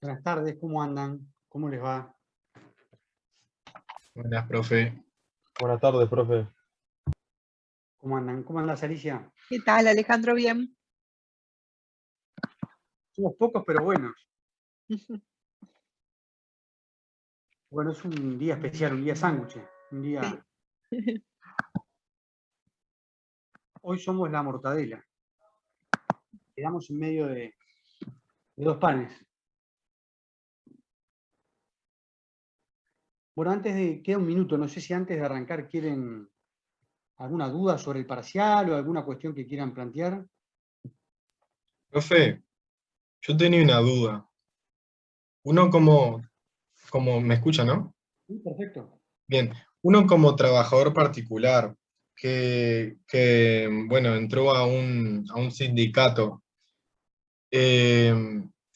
Buenas tardes, ¿cómo andan? ¿Cómo les va? Buenas, profe. Buenas tardes, profe. ¿Cómo andan? ¿Cómo andas, Alicia? ¿Qué tal, Alejandro? Bien. Somos pocos, pero buenos. Bueno, es un día especial, un día sándwich. Un día... Sí. Hoy somos la mortadela. Quedamos en medio de dos panes. Bueno, queda un minuto, no sé si antes de arrancar quieren alguna duda sobre el parcial o alguna cuestión que quieran plantear. Profe, yo tenía una duda. Uno como me escucha, ¿no? Sí, perfecto. Bien, uno como trabajador particular bueno, entró a un sindicato. eh,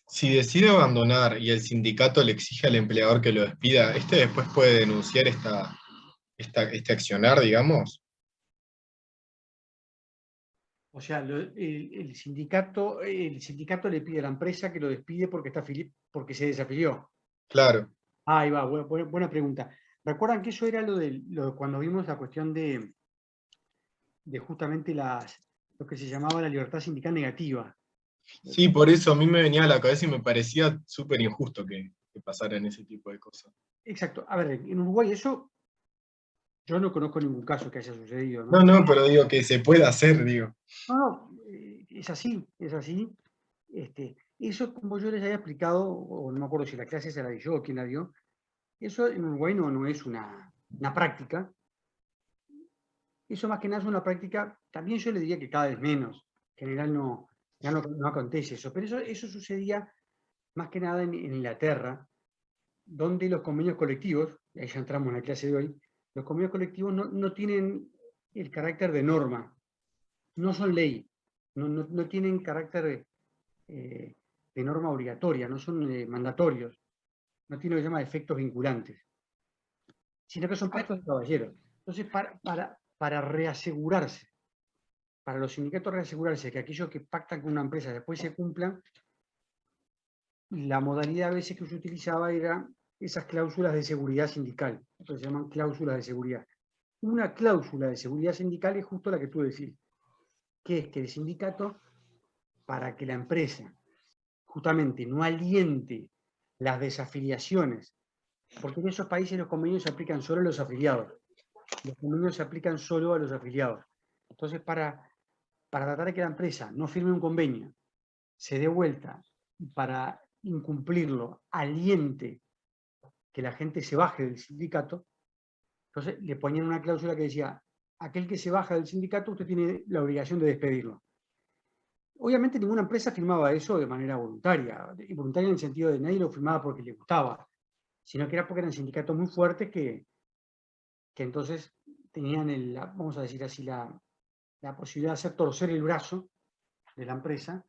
si decide abandonar y el sindicato le exige al empleador que lo despida, ¿este después puede denunciar este accionar, digamos? O sea, el sindicato le pide a la empresa que lo despide porque se desafilió. Claro, Ahí va, buena pregunta. ¿Recuerdan que eso era cuando vimos la cuestión de justamente lo que se llamaba la libertad sindical negativa? sí, por eso a mí me venía a la cabeza y me parecía súper injusto que pasaran ese tipo de cosas. Exacto. A ver, en Uruguay eso, yo no conozco ningún caso que haya sucedido, No, ¿no? no, pero digo que se puede hacer, digo. No, no, es así, es así. Eso, como yo les había explicado, o no me acuerdo si la clase se la di yo o quién la dio, eso en Uruguay no es una práctica. Eso más que nada es una práctica, también yo le diría que cada vez menos. En general no acontece eso, pero eso sucedía más que nada en Inglaterra, donde los convenios colectivos, y ahí ya entramos en la clase de hoy, los convenios colectivos no tienen el carácter de norma, no son ley, no tienen carácter de norma obligatoria, no son mandatorios, no tienen lo que se llama efectos vinculantes, sino que son pactos de caballeros. Entonces, para reasegurarse, para los sindicatos reasegurarse que aquellos que pactan con una empresa después se cumplan, la modalidad a veces que se utilizaba era esas cláusulas de seguridad sindical, que se llaman cláusulas de seguridad. Una cláusula de seguridad sindical es justo la que tú decís, que es que el sindicato, para que la empresa justamente no aliente las desafiliaciones, porque en esos países los convenios se aplican solo a los afiliados, los convenios se aplican solo a los afiliados. Entonces, para tratar de que la empresa no firme un convenio, se dé vuelta para incumplirlo, aliente que la gente se baje del sindicato, entonces le ponían una cláusula que decía, aquel que se baja del sindicato, usted tiene la obligación de despedirlo. Obviamente ninguna empresa firmaba eso de manera voluntaria, y voluntaria en el sentido de nadie lo firmaba porque le gustaba, sino que era porque eran sindicatos muy fuertes que entonces tenían, vamos a decir así, la posibilidad de hacer torcer el brazo de la empresa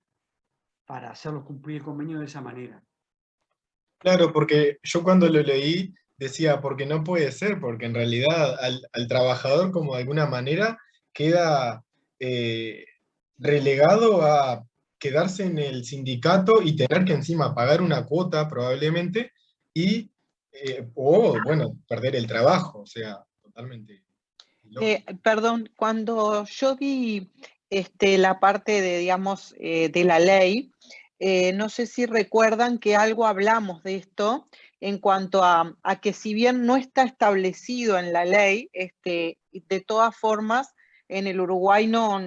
para hacerlos cumplir el convenio de esa manera. Claro, porque yo cuando lo leí decía, porque no puede ser, porque en realidad al trabajador como de alguna manera queda eh, relegado a quedarse en el sindicato y tener que encima pagar una cuota probablemente o bueno, perder el trabajo, o sea, totalmente ilógico. Perdón, cuando yo vi la parte de, digamos, de la ley, no sé si recuerdan que algo hablamos de esto en cuanto a que si bien no está establecido en la ley, de todas formas, en el Uruguay no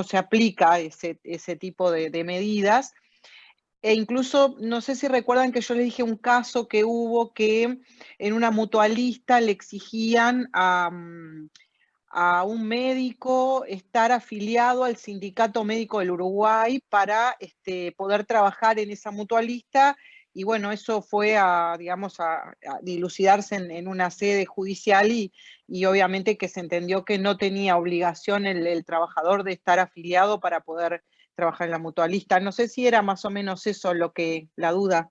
se aplica ese tipo de medidas. E incluso, no sé si recuerdan que yo les dije un caso que hubo que en una mutualista le exigían a un médico estar afiliado al Sindicato Médico del Uruguay para poder trabajar en esa mutualista. Y bueno, eso fue digamos, a dilucidarse en una sede judicial y obviamente que se entendió que no tenía obligación el trabajador de estar afiliado para poder trabajar en la mutualista. No sé si era más o menos eso la duda.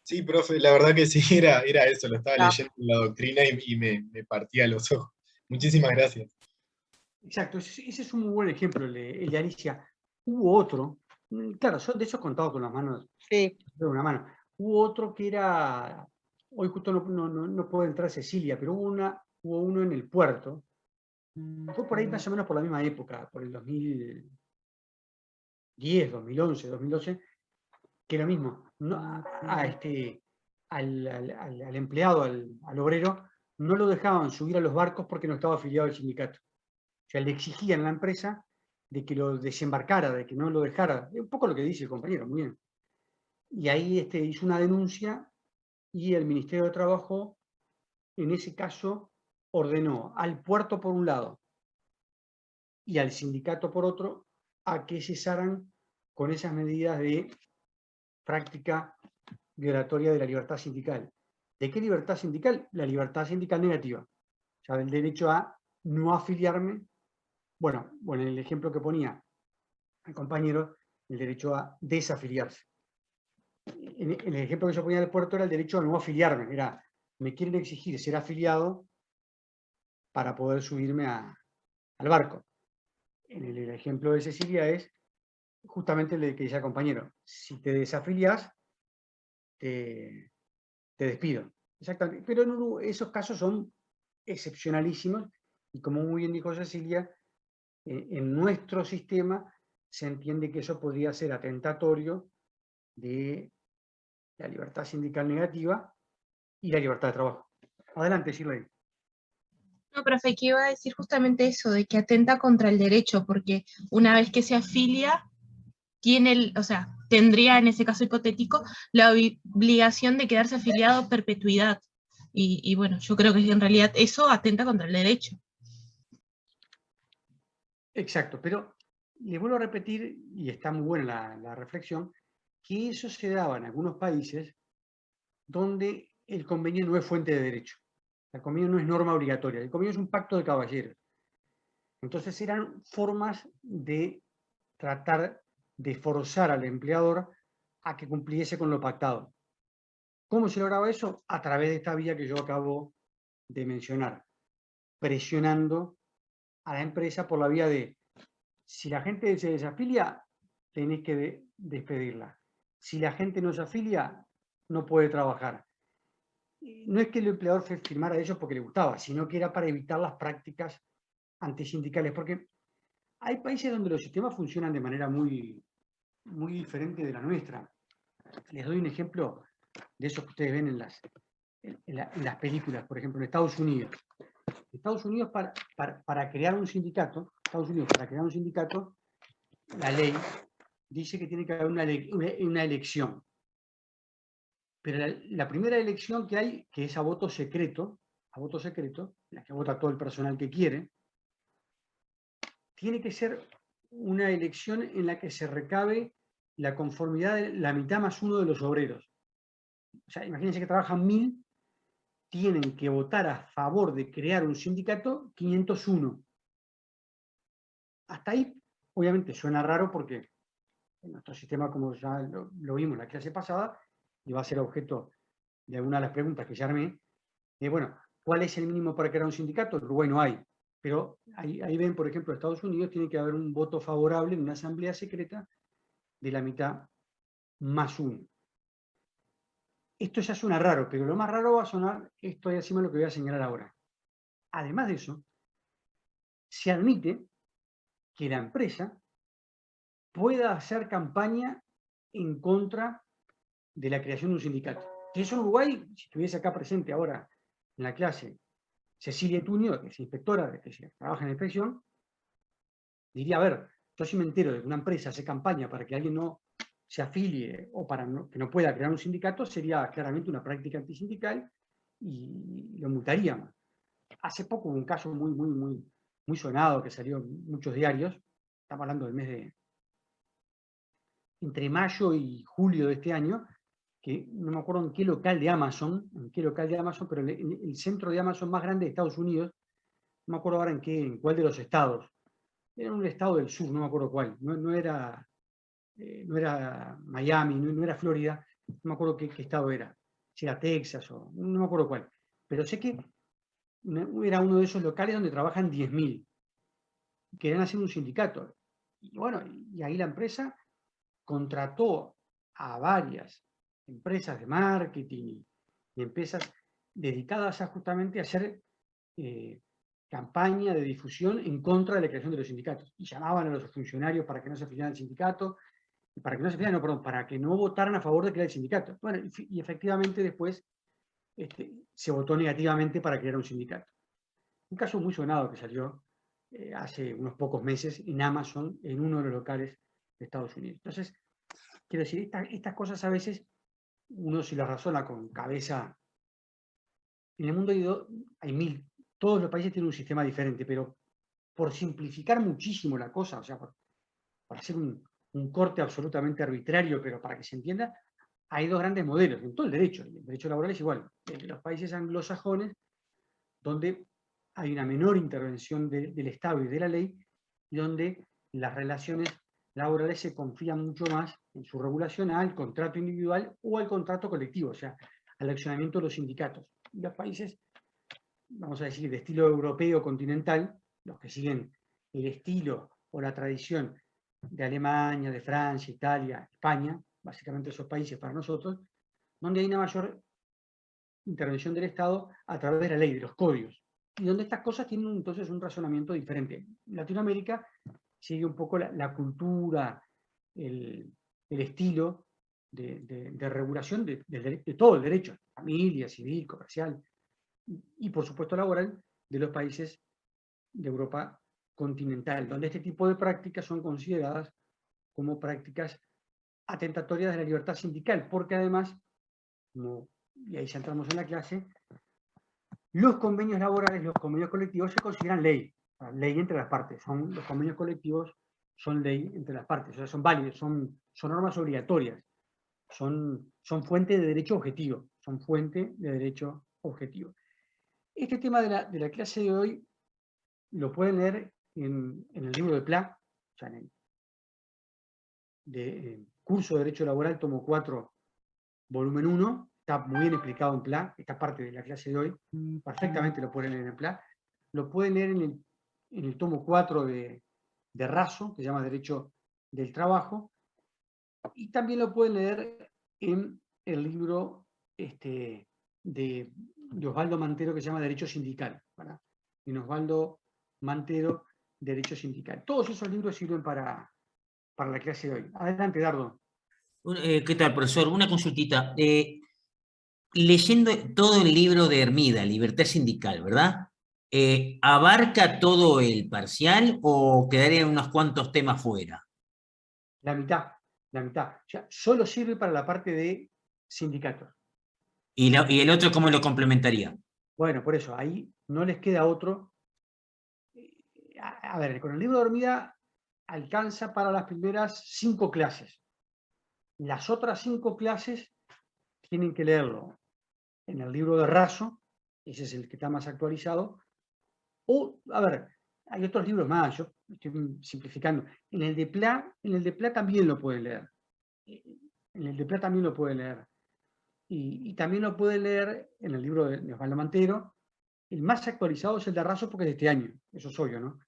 Sí, profe, la verdad que sí, era eso, lo estaba Ah, leyendo en la doctrina y me partía los ojos. Muchísimas gracias. Exacto, ese es un muy buen ejemplo, el de Alicia. Hubo otro Claro, de esos contados con las manos, Sí. de una mano. Hubo otro que era, hoy justo no puede entrar Cecilia, pero hubo uno en el puerto, fue por ahí más o menos por la misma época, por el 2010, 2011, 2012, que lo mismo, al empleado, al obrero, no lo dejaban subir a los barcos porque no estaba afiliado al sindicato. O sea, le exigían a la empresa de que lo desembarcara, de que no lo dejara. Es un poco lo que dice el compañero, muy bien. Y ahí hizo una denuncia y el Ministerio de Trabajo, en ese caso, ordenó al puerto por un lado y al sindicato por otro a que cesaran con esas medidas de práctica violatoria de la libertad sindical. ¿De qué libertad sindical? La libertad sindical negativa. O sea, del derecho a no afiliarme. Bueno, en el ejemplo que ponía el compañero, el derecho a desafiliarse. En el ejemplo que yo ponía del puerto era el derecho a no afiliarme. Era, me quieren exigir ser afiliado para poder subirme al barco. En el ejemplo de Cecilia es justamente el que decía el compañero. Si te desafilias, te despido. Exactamente. Pero esos casos son excepcionalísimos y como muy bien dijo Cecilia, en nuestro sistema se entiende que eso podría ser atentatorio de la libertad sindical negativa y la libertad de trabajo. Adelante, Shirley. No, profe, que iba a decir justamente eso, de que atenta contra el derecho, porque una vez que se afilia, tendría en ese caso hipotético la obligación de quedarse afiliado a perpetuidad. Y bueno, yo creo que en realidad eso atenta contra el derecho. Exacto, pero les vuelvo a repetir, y está muy buena la reflexión, que eso se daba en algunos países donde el convenio no es fuente de derecho. El convenio no es norma obligatoria, el convenio es un pacto de caballeros. Entonces eran formas de tratar de forzar al empleador a que cumpliese con lo pactado. ¿Cómo se lograba eso? A través de esta vía que yo acabo de mencionar, presionando a la empresa por la vía de, si la gente se desafilia, tenés que despedirla. Si la gente no se afilia, no puede trabajar. No es que el empleador firmara eso porque le gustaba, sino que era para evitar las prácticas antisindicales, porque hay países donde los sistemas funcionan de manera muy, muy diferente de la nuestra. Les doy un ejemplo de esos que ustedes ven en las películas, por ejemplo, en Estados Unidos. Estados Unidos para crear un sindicato, la ley dice que tiene que haber una elección. Pero la primera elección que hay, que es a voto secreto, la que vota todo el personal que quiere, tiene que ser una elección en la que se recabe la conformidad de la mitad más uno de los obreros. O sea, imagínense que trabajan 1000, tienen que votar a favor de crear un sindicato 501. Hasta ahí, obviamente, suena raro porque en nuestro sistema, como ya lo vimos en la clase pasada, y va a ser objeto de alguna de las preguntas que ya armé, bueno, ¿cuál es el mínimo para crear un sindicato? En Uruguay no hay. Pero ahí ven, por ejemplo, Estados Unidos tiene que haber un voto favorable en una asamblea secreta de la mitad más uno. Esto ya suena raro, pero lo más raro va a sonar esto de encima lo que voy a señalar ahora. Además de eso, se admite que la empresa pueda hacer campaña en contra de la creación de un sindicato. Si eso en Uruguay, si estuviese acá presente ahora en la clase Cecilia Tuño, que es inspectora, que trabaja en la inspección, diría, a ver, yo si me entero de que una empresa hace campaña para que alguien no se afilie o para que no pueda crear un sindicato, sería claramente una práctica antisindical y lo multaríamos. Hace poco hubo un caso muy sonado que salió en muchos diarios, estamos hablando del mes de entre mayo y julio de este año, que no me acuerdo en qué local de Amazon, pero el centro de Amazon más grande de Estados Unidos, no me acuerdo ahora en cuál de los estados, era un estado del sur, no me acuerdo cuál, no era Miami, no era Florida, no me acuerdo qué estado era, si era Texas o no me acuerdo cuál, pero sé que era uno de esos locales donde trabajan 10.000, querían hacer un sindicato. Y bueno, y ahí la empresa contrató a varias empresas de marketing y empresas dedicadas justamente a hacer campaña de difusión en contra de la creación de los sindicatos. Y llamaban a los funcionarios para que no se afiliaran al sindicato, para que no se afiliaran, no, perdón, para que no votaran a favor de crear el sindicato. Bueno, y efectivamente después se votó negativamente para crear un sindicato. Un caso muy sonado que salió hace unos pocos meses en Amazon, en uno de los locales de Estados Unidos. Entonces, quiero decir, estas cosas a veces uno si las razona con cabeza. En el mundo hay mil, todos los países tienen un sistema diferente, pero por simplificar muchísimo la cosa, o sea, por hacer un corte absolutamente arbitrario, pero para que se entienda, hay dos grandes modelos en todo el derecho laboral es igual, en los países anglosajones, donde hay una menor intervención del Estado y de la ley, y donde las relaciones laborales se confían mucho más en su regulación al contrato individual o al contrato colectivo, o sea, al accionamiento de los sindicatos. Y los países, vamos a decir, de estilo europeo continental, los que siguen el estilo o la tradición de Alemania, de Francia, Italia, España, básicamente esos países para nosotros, donde hay una mayor intervención del Estado a través de la ley, de los códigos, y donde estas cosas tienen entonces un razonamiento diferente. En Latinoamérica sigue un poco la cultura, el estilo de regulación de todo el derecho, familia, civil, comercial, y por supuesto laboral, de los países de Europa continental, donde este tipo de prácticas son consideradas como prácticas atentatorias de la libertad sindical, porque además, y ahí ya entramos en la clase, los convenios laborales, los convenios colectivos se consideran ley entre las partes. Los convenios colectivos son ley entre las partes, o sea, son válidos, son normas obligatorias, son fuente de derecho objetivo, Este tema de la clase de hoy lo pueden leer en el libro de Pla, o sea, en el curso de Derecho Laboral, tomo 4, volumen 1, está muy bien explicado en Pla, esta parte de la clase de hoy, perfectamente lo pueden leer en Pla, lo pueden leer en el tomo 4 de Raso, que se llama Derecho del Trabajo, y también lo pueden leer en el libro de Osvaldo Mantero, que se llama Derecho Sindical, ¿verdad? En Osvaldo Mantero, Derecho Sindical. Todos esos libros sirven para la clase de hoy. Adelante, Dardo. ¿Qué tal, profesor? Una consultita. Leyendo todo el libro de Hermida, Libertad Sindical, ¿verdad? ¿Abarca todo el parcial o quedarían unos cuantos temas fuera? La mitad. O sea, solo sirve para la parte de sindicatos. ¿Y el otro cómo lo complementaría? Bueno, por eso, ahí no les queda otro. A ver, con el libro de Hermida alcanza para las primeras 5 clases. Las otras 5 clases tienen que leerlo en el libro de Raso, ese es el que está más actualizado, o, a ver, hay otros libros más, yo estoy simplificando. En el de Pla también lo pueden leer. Y también lo pueden leer en el libro de Osvaldo Mantero. El más actualizado es el de Raso porque es de este año, eso es obvio, ¿no?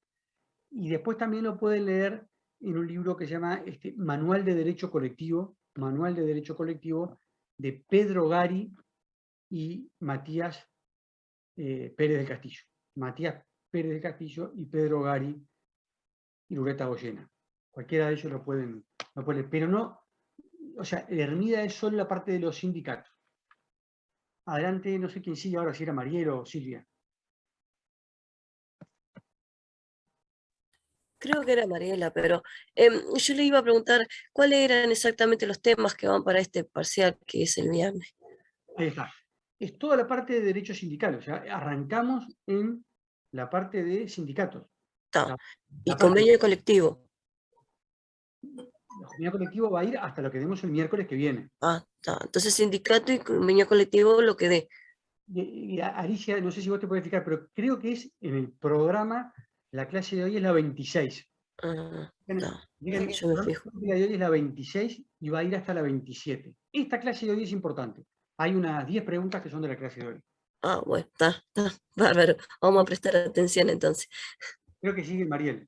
Y después también lo pueden leer en un libro que se llama Manual de Derecho Colectivo, de Pedro Gari y Matías Pérez del Castillo. Matías Pérez del Castillo y Pedro Gari y Lureta Goyena. Cualquiera de ellos lo pueden, pero no, o sea, Hermida es solo la parte de los sindicatos. Adelante, no sé quién sigue ahora, si era Marielo o Silvia. Creo que era Mariela, pero yo le iba a preguntar cuáles eran exactamente los temas que van para este parcial que es el viernes. Ahí está. Es toda la parte de derecho sindical, o sea, arrancamos en la parte de sindicatos. Está. Y convenio colectivo. El convenio colectivo va a ir hasta lo que demos el miércoles que viene. Ah, está. Entonces sindicato y convenio colectivo lo que dé. Alicia, no sé si vos te puedes fijar, pero creo que es en el programa, la clase de hoy es la 26. Ah, está. Díganme, Yo me fijo. la clase de hoy es la 26 y va a ir hasta la 27. Esta clase de hoy es importante. Hay unas 10 preguntas que son de la clase de hoy. Ah, bueno, está, bárbaro. Vamos a prestar atención entonces. Creo que sigue Mariel.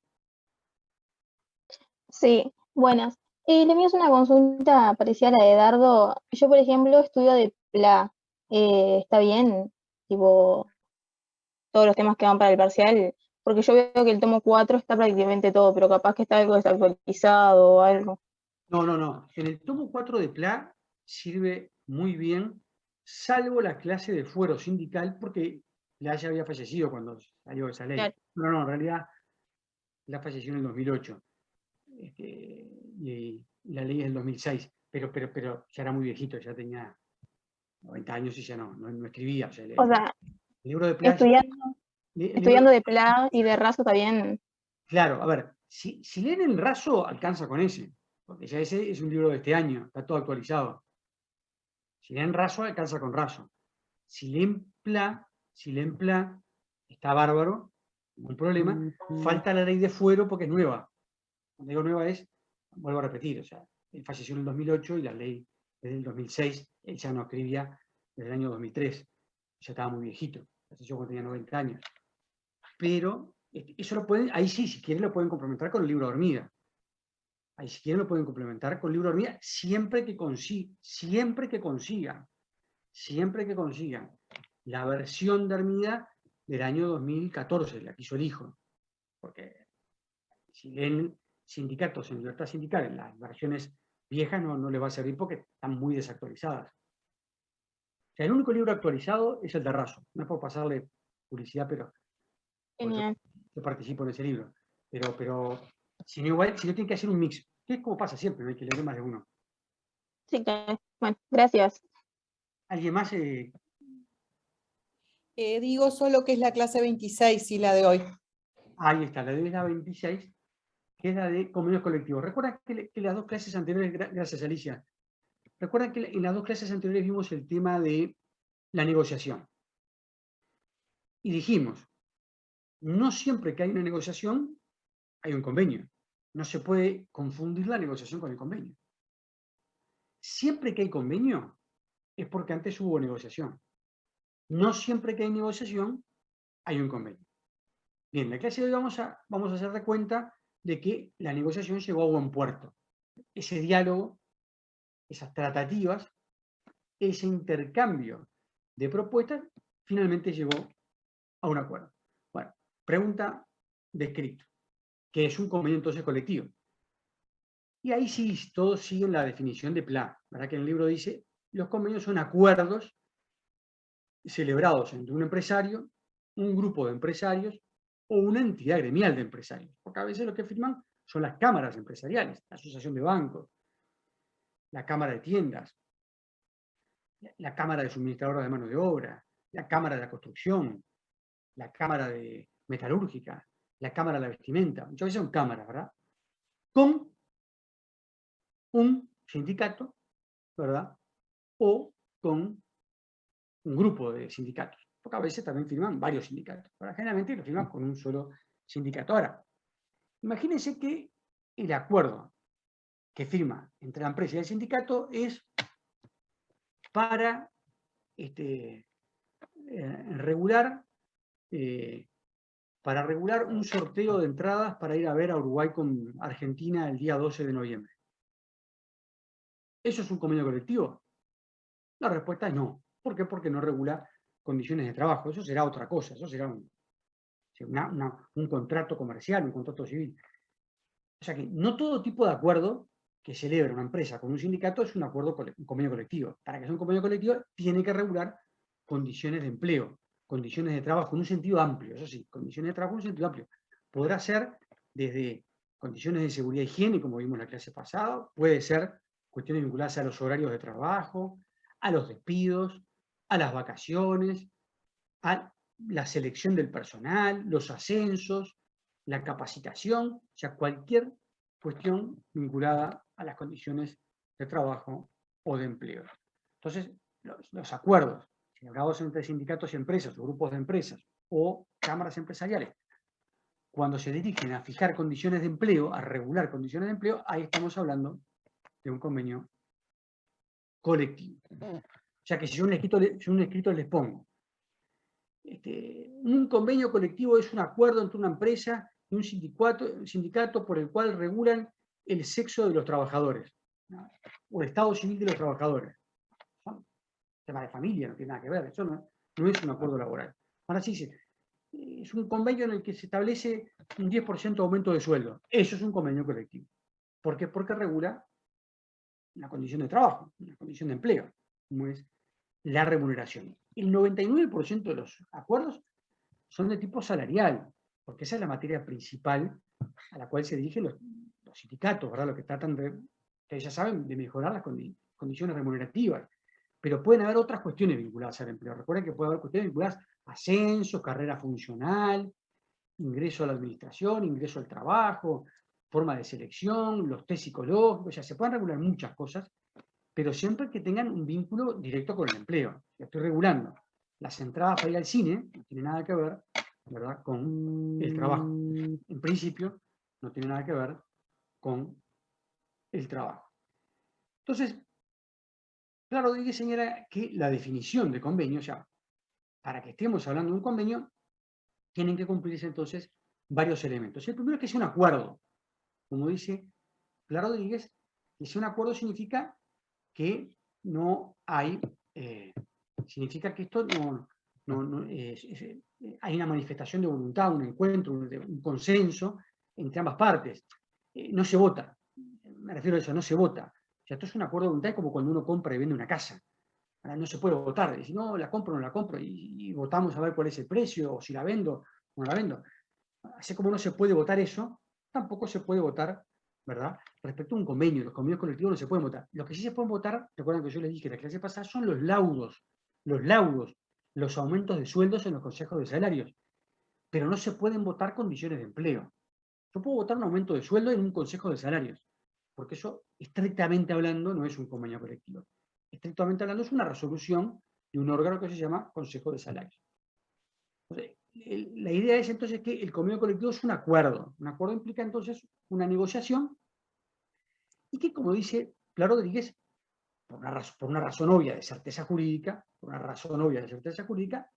Sí, buenas. Le mío es una consulta parecida a la de Dardo. Yo, por ejemplo, estudio de PLA. ¿Está bien? Tipo, todos los temas que van para el parcial. Porque yo veo que el tomo 4 está prácticamente todo, pero capaz que está algo desactualizado o algo. No. En el tomo 4 de PLA sirve muy bien, salvo la clase de fuero sindical, porque PLA ya había fallecido cuando salió esa ley. Claro. No, en realidad PLA falleció en el 2008. Y la ley es del 2006, pero ya era muy viejito, ya tenía 90 años y ya no escribía. O sea, O sea, el libro de PLA... estudiando de PLA y de raso también. Claro, a ver, si leen el raso, alcanza con ese, porque ya ese es un libro de este año, está todo actualizado. Si leen raso, alcanza con raso. Si leen PLA, está bárbaro, ningún problema. Falta la ley de fuero porque es nueva. Cuando digo nueva es, vuelvo a repetir, o sea, él falleció en el 2008 y la ley desde el 2006, él ya no escribía desde el año 2003, ya estaba muy viejito, falleció cuando tenía 90 años. Pero eso lo pueden, ahí sí, si quieren lo pueden complementar con el libro de hormiga. Ahí si quieren lo pueden complementar con el libro de hormiga siempre que consigan la versión de hormiga del año 2014, la que hizo el hijo. Porque si leen sindicatos en libertad sindical, en las versiones viejas no les va a servir porque están muy desactualizadas. O sea, el único libro actualizado es el de Raso. No es por pasarle publicidad, pero Genial. yo participo en ese libro. Pero si no tienen que hacer un mix, que es como pasa siempre, no hay que leer más de uno. Sí, claro. Bueno, gracias. ¿Alguien más? Digo solo que es la clase 26 y la de hoy. Ahí está, la de la 26, que es la de convenios colectivos. Recuerda que las dos clases anteriores, gracias Alicia, recuerda que en las dos clases anteriores vimos el tema de la negociación. Y dijimos, no siempre que hay una negociación, hay un convenio. No se puede confundir la negociación con el convenio. Siempre que hay convenio, es porque antes hubo negociación. No siempre que hay negociación, hay un convenio. Bien, en la clase de hoy vamos a hacer de cuenta de que la negociación llegó a buen puerto. Ese diálogo, esas tratativas, ese intercambio de propuestas, finalmente llegó a un acuerdo. Bueno, pregunta de escrito, que es un convenio entonces colectivo. Y ahí sí, todos siguen la definición de PLA, ¿verdad? Que en el libro dice, los convenios son acuerdos celebrados entre un empresario, un grupo de empresarios o una entidad gremial de empresarios. Porque a veces lo que firman son las cámaras empresariales, la asociación de bancos, la cámara de tiendas, la cámara de suministradores de mano de obra, la cámara de la construcción, la cámara de metalúrgica, la cámara de la vestimenta. Muchas veces son cámaras, ¿verdad? Con un sindicato, ¿verdad? O con un grupo de sindicatos. Porque a veces también firman varios sindicatos. Pero generalmente lo firman con un solo sindicato. Ahora, imagínense que el acuerdo que firma entre la empresa y el sindicato es para regular un sorteo de entradas para ir a ver a Uruguay con Argentina el día 12 de noviembre. ¿Eso es un convenio colectivo? La respuesta es no. ¿Por qué? Porque no regula condiciones de trabajo. Eso será otra cosa. Eso será un contrato comercial, un contrato civil. O sea que no todo tipo de acuerdo que celebra una empresa con un sindicato es un convenio colectivo. Para que sea un convenio colectivo tiene que regular condiciones de empleo, condiciones de trabajo en un sentido amplio. Eso sí, condiciones de trabajo en un sentido amplio. Podrá ser desde condiciones de seguridad e higiene, como vimos en la clase pasada, puede ser cuestiones vinculadas a los horarios de trabajo, a los despidos, a las vacaciones, a la selección del personal, los ascensos, la capacitación, o sea, cualquier cuestión vinculada a las condiciones de trabajo o de empleo. Entonces, los acuerdos celebrados entre sindicatos y empresas, o grupos de empresas, o cámaras empresariales, cuando se dirigen a fijar condiciones de empleo, a regular condiciones de empleo, ahí estamos hablando de un convenio colectivo. O sea que si yo un escrito les pongo, un convenio colectivo es un acuerdo entre una empresa y un sindicato por el cual regulan el sexo de los trabajadores, ¿no? O el estado civil de los trabajadores. Son temas de familia, no tiene nada que ver, eso no es un acuerdo laboral. Ahora sí, es un convenio en el que se establece un 10% de aumento de sueldo. Eso es un convenio colectivo. ¿Por qué? Porque regula una condición de trabajo, una condición de empleo, como es la remuneración. El 99% de los acuerdos son de tipo salarial, porque esa es la materia principal a la cual se dirigen los sindicatos, ¿verdad? Lo que tratan de, ustedes ya saben, de mejorar las condiciones remunerativas. Pero pueden haber otras cuestiones vinculadas al empleo. Recuerden que puede haber cuestiones vinculadas a ascenso, carrera funcional, ingreso a la administración, ingreso al trabajo, forma de selección, los test psicológicos, o sea, se pueden regular muchas cosas, pero siempre que tengan un vínculo directo con el empleo. Ya estoy regulando las entradas para ir al cine, no tiene nada que ver, ¿verdad?, con el trabajo. En principio, no tiene nada que ver con el trabajo. Entonces, claro, Rodríguez señala que la definición de convenio, o sea, para que estemos hablando de un convenio, tienen que cumplirse entonces varios elementos. El primero es que sea un acuerdo. Como dice Pilar Rodríguez, que sea un acuerdo significa que no hay, significa que esto hay una manifestación de voluntad, un encuentro, un consenso entre ambas partes. No se vota, me refiero a eso, no se vota. O sea, esto es un acuerdo de voluntad, es como cuando uno compra y vende una casa. Ahora no se puede votar, decir, no, la compro o no la compro, y votamos a ver cuál es el precio, o si la vendo o no la vendo. Así como no se puede votar eso, tampoco se puede votar, ¿verdad?, respecto a un convenio. Los convenios colectivos no se pueden votar. Lo que sí se pueden votar, recuerdan que yo les dije en la clase pasada, son los laudos, los aumentos de sueldos en los consejos de salarios. Pero no se pueden votar condiciones de empleo. Yo puedo votar un aumento de sueldo en un consejo de salarios, porque eso, estrictamente hablando, no es un convenio colectivo. Estrictamente hablando, es una resolución de un órgano que se llama Consejo de Salarios. Entonces, la idea es entonces que el convenio colectivo es un acuerdo. Un acuerdo implica entonces una negociación y que, como dice Pilar Rodríguez, por una razón obvia de certeza jurídica,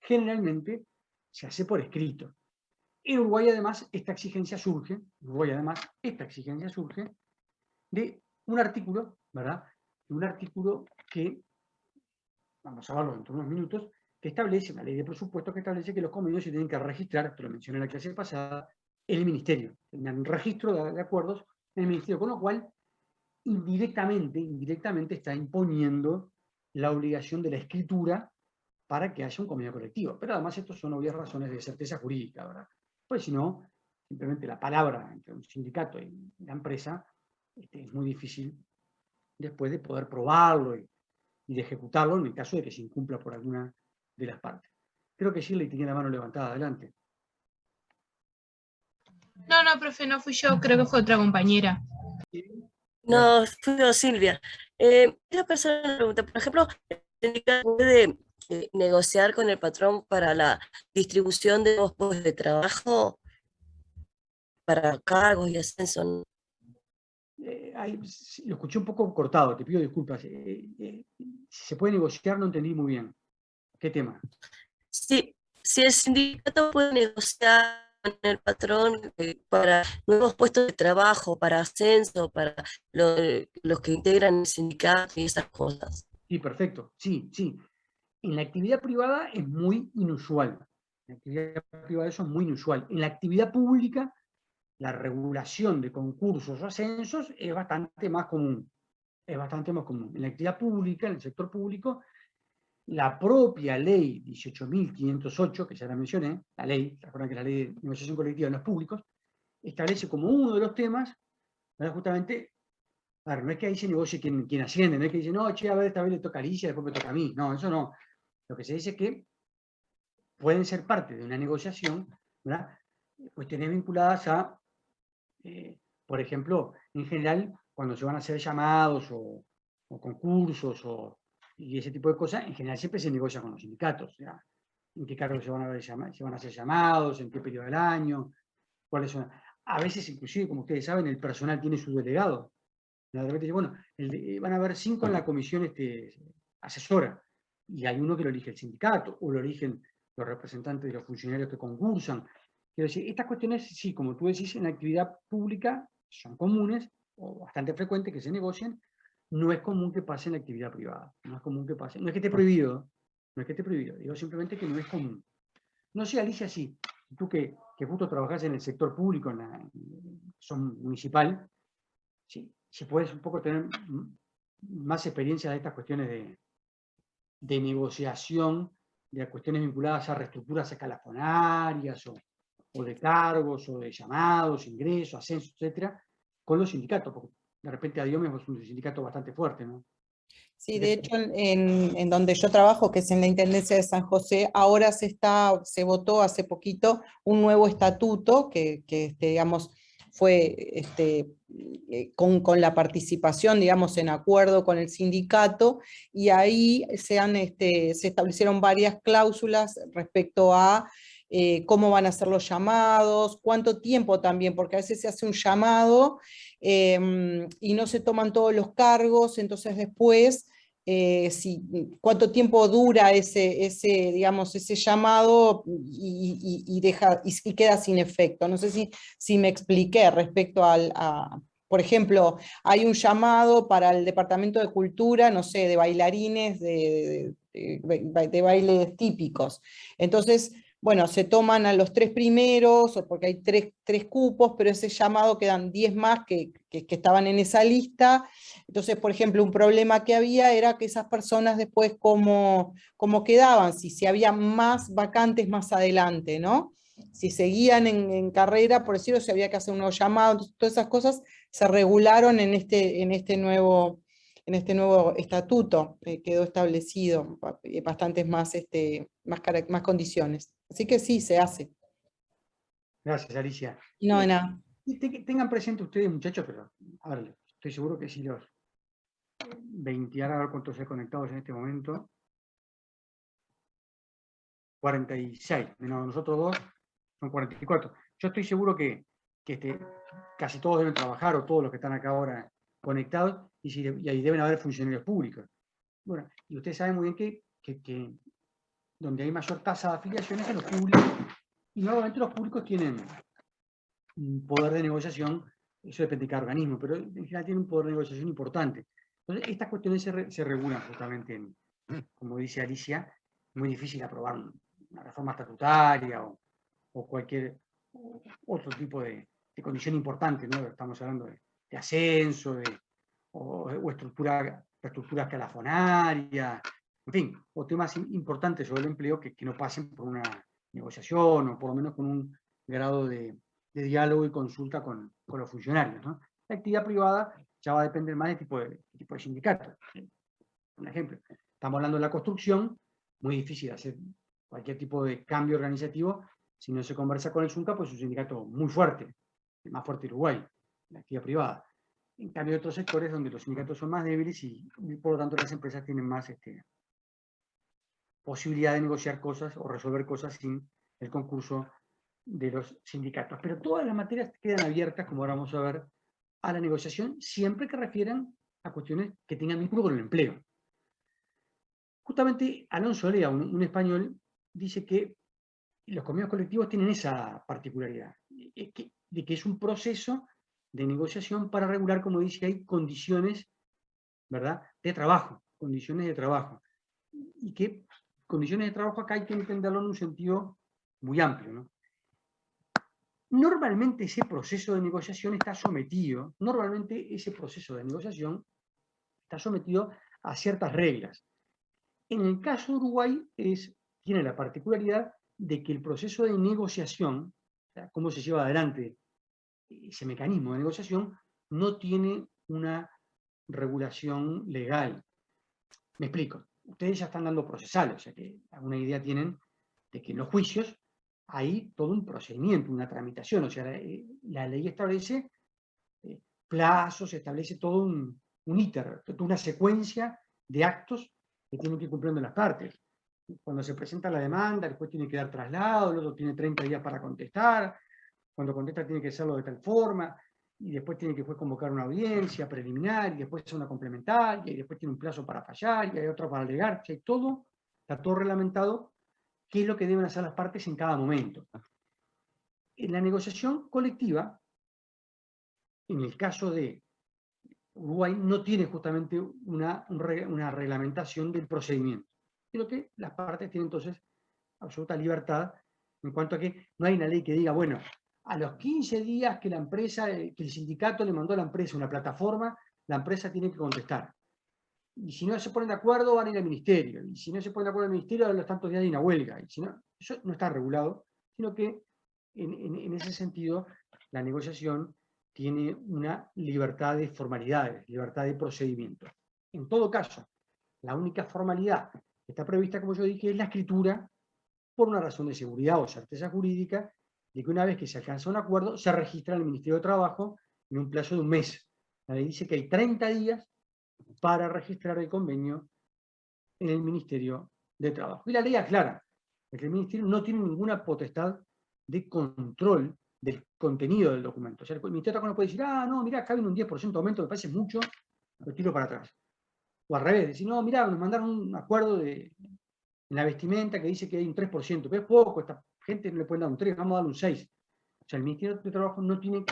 generalmente se hace por escrito. En Uruguay, además, esta exigencia surge de un artículo, ¿verdad? Un artículo que, vamos a verlo dentro de unos minutos, que establece, una ley de presupuesto que establece que los convenios se tienen que registrar, esto lo mencioné en la clase pasada, en el Ministerio. Tienen un registro de acuerdos en el Ministerio, con lo cual, indirectamente está imponiendo la obligación de la escritura para que haya un convenio colectivo. Pero además estos son obvias razones de certeza jurídica, ¿verdad? Pues si no, simplemente la palabra entre un sindicato y la empresa es muy difícil después de poder probarlo y de ejecutarlo en el caso de que se incumpla por alguna de las partes. Creo que Shirley tenía la mano levantada. Adelante. No, profe, no fui yo, creo que fue otra compañera. No, fui yo, Silvia. Quiero hacer una pregunta. Por ejemplo, ¿el sindicato puede negociar con el patrón para la distribución de los puestos de trabajo, para cargos y ascenso? ¿No? Lo escuché un poco cortado, te pido disculpas. Si se puede negociar, no entendí muy bien. ¿Qué tema? Sí, si el sindicato puede negociar con el patrón para nuevos puestos de trabajo, para ascenso, para los que integran el sindicato y esas cosas. Sí, perfecto. Sí. En la actividad privada es muy inusual. En la actividad privada eso es muy inusual. En la actividad pública, la regulación de concursos o ascensos es bastante más común. En la actividad pública, en el sector público, la propia ley 18.508, que ya la mencioné, la ley, recuerdan que la ley de negociación colectiva en los públicos, establece como uno de los temas, ¿verdad?, justamente, claro, no es que ahí se negocie quien asciende, no es que dice, no, che, a ver, esta vez le toca a Alicia, después me toca a mí. No, eso no. Lo que se dice es que pueden ser parte de una negociación, ¿verdad?, cuestiones vinculadas a, por ejemplo, en general, cuando se van a hacer llamados o concursos y ese tipo de cosas, en general siempre se negocia con los sindicatos, ¿ya? En qué cargos se van a hacer llamados, en qué periodo del año, cuáles son. A veces, inclusive, como ustedes saben, el personal tiene su delegado. De repente dice, bueno, van a haber 5 en la comisión asesora, y hay uno que lo elige el sindicato, o lo eligen los representantes de los funcionarios que concursan. Quiero decir, estas cuestiones, sí, como tú decís, en la actividad pública son comunes, o bastante frecuente que se negocien, no es común que pase en la actividad privada. No es común que pase. No es que esté prohibido, no es que esté prohibido, digo simplemente que no es común. No sé, Alicia, sí. Tú que justo trabajás en el sector público, en la son municipal, si puedes un poco tener más experiencia de estas cuestiones de negociación, de las cuestiones vinculadas a reestructuras escalafonarias o de cargos o de llamados, ingresos, ascensos, etcétera, con los sindicatos, porque de repente Adiomes es un sindicato bastante fuerte, ¿no? Sí, de hecho, en donde yo trabajo, que es en la Intendencia de San José, ahora se votó hace poquito un nuevo estatuto que digamos, fue con la participación, digamos, en acuerdo con el sindicato, y ahí se establecieron varias cláusulas respecto a cómo van a ser los llamados, cuánto tiempo también, porque a veces se hace un llamado y no se toman todos los cargos, entonces después, cuánto tiempo dura digamos, ese llamado y queda sin efecto. No sé si me expliqué respecto por ejemplo, hay un llamado para el Departamento de Cultura, no sé, de bailarines, de bailes típicos. Entonces, bueno, se toman a los 3 primeros, porque hay tres cupos, pero ese llamado quedan 10 más que estaban en esa lista. Entonces, por ejemplo, un problema que había era que esas personas después cómo quedaban, si había más vacantes más adelante, ¿no? Si seguían en carrera, por decirlo, si había que hacer un nuevo llamado. Entonces, todas esas cosas se regularon en este nuevo estatuto, quedó establecido bastantes más condiciones. Así que sí, se hace. Gracias, Alicia. No, de nada. Tengan presente ustedes, muchachos, pero a ver, estoy seguro que si los 20, ahora a ver cuántos hay conectados en este momento, 46, menos nosotros dos, son 44. Yo estoy seguro que casi todos deben trabajar, o todos los que están acá ahora conectados, y ahí deben haber funcionarios públicos. Bueno, y ustedes saben muy bien que donde hay mayor tasa de afiliaciones es en los públicos, y normalmente los públicos tienen un poder de negociación, eso depende de cada organismo, pero en general tienen un poder de negociación importante. Entonces, estas cuestiones se regulan justamente como dice Alicia, muy difícil aprobar una reforma estatutaria o cualquier otro tipo de condición importante, ¿no? Estamos hablando de ascenso, o estructura escalafonaria, en fin, o temas importantes sobre el empleo que no pasen por una negociación o por lo menos con un grado de diálogo y consulta con los funcionarios, ¿no? La actividad privada ya va a depender más de tipo de sindicato. Un ejemplo, estamos hablando de la construcción, muy difícil hacer cualquier tipo de cambio organizativo si no se conversa con el SUNCA, pues es un sindicato muy fuerte, el más fuerte de Uruguay, la actividad privada. En cambio, hay otros sectores donde los sindicatos son más débiles y por lo tanto las empresas tienen más posibilidad de negociar cosas o resolver cosas sin el concurso de los sindicatos. Pero todas las materias quedan abiertas, como ahora vamos a ver, a la negociación, siempre que refieran a cuestiones que tengan vínculo con el empleo. Justamente Alonso Lea, un español, dice que los convenios colectivos tienen esa particularidad, de que es un proceso de negociación para regular, como dice ahí, condiciones, ¿verdad?, de trabajo, condiciones de trabajo. Y que condiciones de trabajo acá hay que entenderlo en un sentido muy amplio, ¿no? Normalmente ese proceso de negociación está sometido a ciertas reglas. En el caso de Uruguay tiene la particularidad de que el proceso de negociación, o sea, cómo se lleva adelante ese mecanismo de negociación, no tiene una regulación legal. Me explico. Ustedes ya están dando procesales, o sea que alguna idea tienen de que en los juicios hay todo un procedimiento, una tramitación, o sea, la ley establece plazos, establece todo un íter, toda una secuencia de actos que tienen que ir cumpliendo las partes. Cuando se presenta la demanda, después tiene que dar traslado, el otro tiene 30 días para contestar, cuando contesta tiene que hacerlo de tal forma, y después tiene que convocar una audiencia preliminar, y después hacer una complementaria, y después tiene un plazo para fallar, y hay otro para alegar, o sea, está todo reglamentado, qué es lo que deben hacer las partes en cada momento. En la negociación colectiva, en el caso de Uruguay no tiene justamente una reglamentación del procedimiento, sino que las partes tienen entonces absoluta libertad en cuanto a que no hay una ley que diga, bueno, a los 15 días que la empresa, que el sindicato le mandó a la empresa una plataforma, la empresa tiene que contestar. Y si no se ponen de acuerdo, van a ir al ministerio. Y si no se ponen de acuerdo al ministerio, a los tantos días hay una huelga. Y si no, eso no está regulado, sino que en ese sentido la negociación tiene una libertad de formalidades, libertad de procedimiento. En todo caso, la única formalidad que está prevista, como yo dije, es la escritura, por una razón de seguridad o certeza jurídica, de que una vez que se alcanza un acuerdo, se registra en el Ministerio de Trabajo en un plazo de un mes. La ley dice que hay 30 días para registrar el convenio en el Ministerio de Trabajo. Y la ley aclara que el Ministerio no tiene ninguna potestad de control del contenido del documento. O sea, el Ministerio de Trabajo no puede decir, no, mirá, acá viene un 10% de aumento, me parece mucho, lo tiro para atrás. O al revés, decir, no, mirá, nos mandaron un acuerdo en la vestimenta que dice que hay un 3%, pero es poco, esta gente no le pueden dar un 3, vamos a darle un 6. O sea, el Ministerio de Trabajo no tiene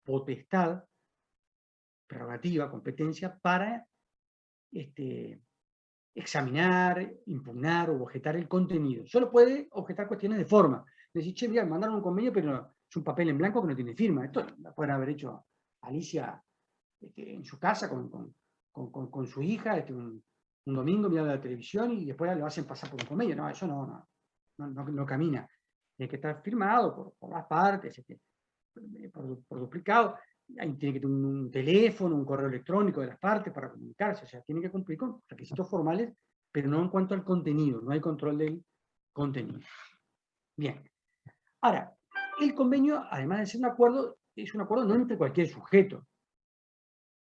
potestad, prerrogativa, competencia para examinar, impugnar o objetar el contenido. Solo puede objetar cuestiones de forma. Decir, che, mira, mandaron un convenio, pero es un papel en blanco que no tiene firma. Esto lo pueden haber hecho Alicia en su casa con su hija, un domingo mirando la televisión y después lo hacen pasar por un convenio. No, eso no camina. Tiene que estar firmado por las partes, por duplicado. Ahí tiene que tener un teléfono, un correo electrónico de las partes para comunicarse. O sea, tiene que cumplir con requisitos formales, pero no en cuanto al contenido. No hay control del contenido. Bien. Ahora, el convenio, además de ser un acuerdo, es un acuerdo no entre cualquier sujeto,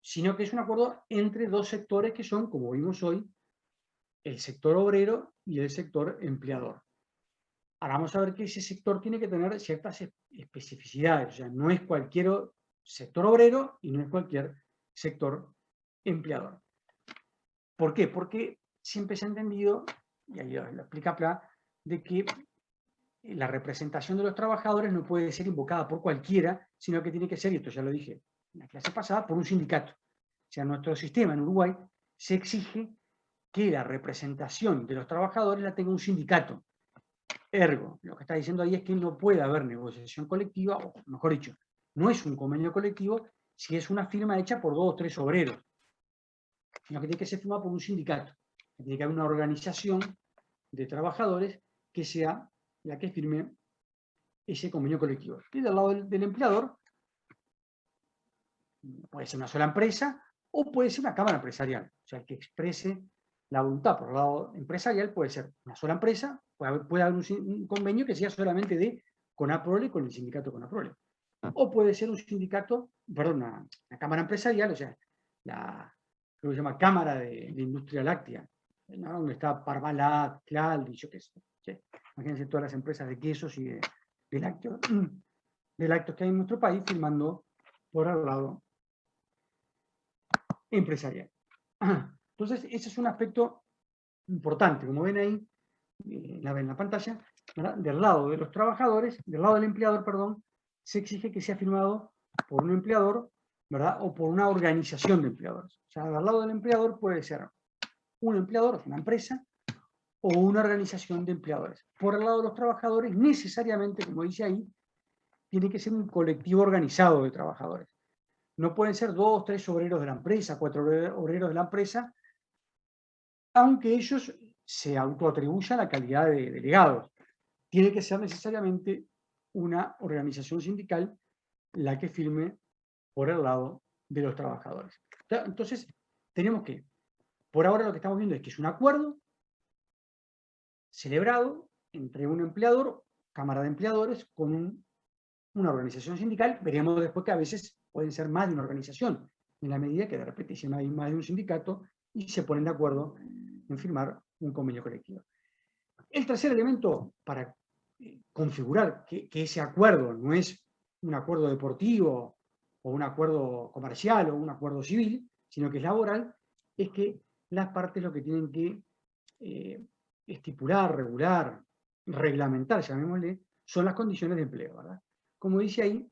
sino que es un acuerdo entre dos sectores que son, como vimos hoy, el sector obrero y el sector empleador. Ahora vamos a ver que ese sector tiene que tener ciertas especificidades, o sea, no es cualquier sector obrero y no es cualquier sector empleador. ¿Por qué? Porque siempre se ha entendido, y ahí lo explica Pla, de que la representación de los trabajadores no puede ser invocada por cualquiera, sino que tiene que ser, y esto ya lo dije en la clase pasada, por un sindicato. O sea, en nuestro sistema en Uruguay se exige que la representación de los trabajadores la tenga un sindicato. Ergo, lo que está diciendo ahí es que no puede haber negociación colectiva, o mejor dicho, no es un convenio colectivo si es una firma hecha por 2 o 3 obreros, sino que tiene que ser firmada por un sindicato. Tiene que haber una organización de trabajadores que sea la que firme ese convenio colectivo. Y del lado del empleador, puede ser una sola empresa o puede ser una cámara empresarial, o sea, el que exprese la voluntad por el lado empresarial puede ser una sola empresa, puede haber un convenio que sea solamente de CONAPROLE con el sindicato CONAPROLE. O puede ser un sindicato, perdón, una cámara empresarial, o sea, lo que se llama Cámara de Industria Láctea, ¿no? Donde está Parmalat, Claldi, yo qué sé. ¿Sí? Imagínense todas las empresas de quesos y de lácteos que hay en nuestro país firmando por el lado empresarial. Entonces, ese es un aspecto importante, como ven ahí en la pantalla, ¿verdad? Del lado de los trabajadores, del lado del empleador, perdón, se exige que sea firmado por un empleador, ¿verdad? O por una organización de empleadores. O sea, del lado del empleador puede ser un empleador, una empresa, o una organización de empleadores. Por el lado de los trabajadores, necesariamente, como dice ahí, tiene que ser un colectivo organizado de trabajadores. No pueden ser 2, 3 obreros de la empresa, 4 obreros de la empresa, aunque ellos se autoatribuyan la calidad de delegados. Tiene que ser necesariamente una organización sindical la que firme por el lado de los trabajadores. Entonces, tenemos que, por ahora lo que estamos viendo es que es un acuerdo celebrado entre un empleador, cámara de empleadores, con una organización sindical. Veremos después que a veces pueden ser más de una organización, en la medida que de repente si hay más de un sindicato y se ponen de acuerdo en firmar un convenio colectivo. El tercer elemento para configurar que ese acuerdo no es un acuerdo deportivo o un acuerdo comercial o un acuerdo civil, sino que es laboral, es que las partes lo que tienen que estipular, regular, reglamentar, llamémosle, son las condiciones de empleo, ¿verdad? Como dice ahí,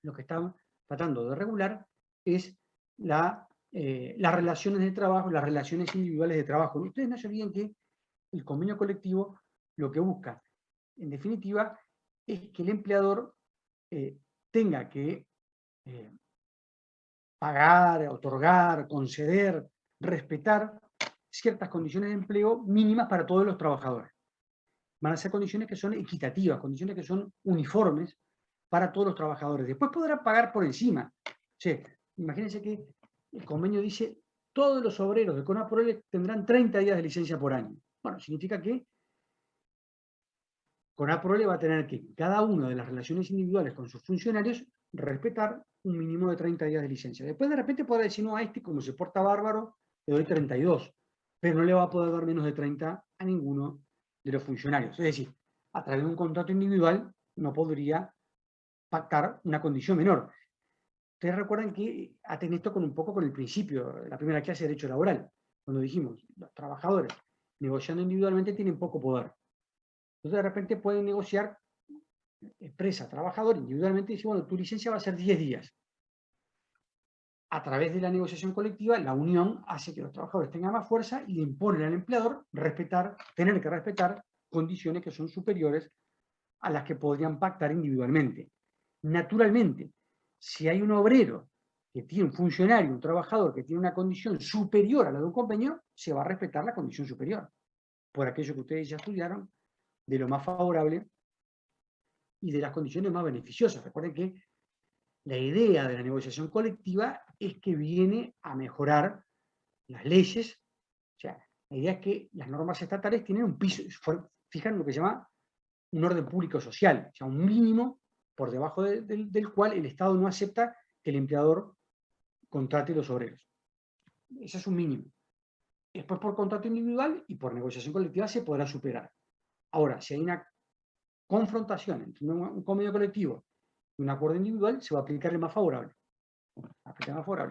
lo que están tratando de regular es las relaciones de trabajo, las relaciones individuales de trabajo. Ustedes no se olviden que el convenio colectivo lo que busca, en definitiva, es que el empleador tenga que pagar, otorgar, conceder, respetar ciertas condiciones de empleo mínimas para todos los trabajadores. Van a ser condiciones que son equitativas, condiciones que son uniformes para todos los trabajadores. Después podrán pagar por encima. O sea, imagínense que el convenio dice todos los obreros de CONAPROLE tendrán 30 días de licencia por año. Bueno, significa que CONAPROLE va a tener que, cada una de las relaciones individuales con sus funcionarios, respetar un mínimo de 30 días de licencia. Después de repente podrá decir, no, a este como se porta bárbaro, le doy 32, pero no le va a poder dar menos de 30 a ninguno de los funcionarios. Es decir, a través de un contrato individual no podría pactar una condición menor. Ustedes recuerdan que aten esto con un poco con el principio, la primera clase de derecho laboral, cuando dijimos, los trabajadores negociando individualmente tienen poco poder. Entonces de repente pueden negociar empresa, trabajador, individualmente, y decir, bueno, tu licencia va a ser 10 días. A través de la negociación colectiva, la unión hace que los trabajadores tengan más fuerza y le imponen al empleador tener que respetar condiciones que son superiores a las que podrían pactar individualmente. Naturalmente, si hay un obrero que tiene un funcionario, un trabajador que tiene una condición superior a la de un convenio, se va a respetar la condición superior, por aquello que ustedes ya estudiaron, de lo más favorable y de las condiciones más beneficiosas. Recuerden que la idea de la negociación colectiva es que viene a mejorar las leyes. O sea, la idea es que las normas estatales tienen un piso, fijan lo que se llama un orden público social, o sea, un mínimo por debajo del cual el Estado no acepta que el empleador contrate los obreros. Ese es un mínimo. Después, por contrato individual y por negociación colectiva se podrá superar. Ahora, si hay una confrontación entre un convenio colectivo y un acuerdo individual, se va a aplicar el más favorable.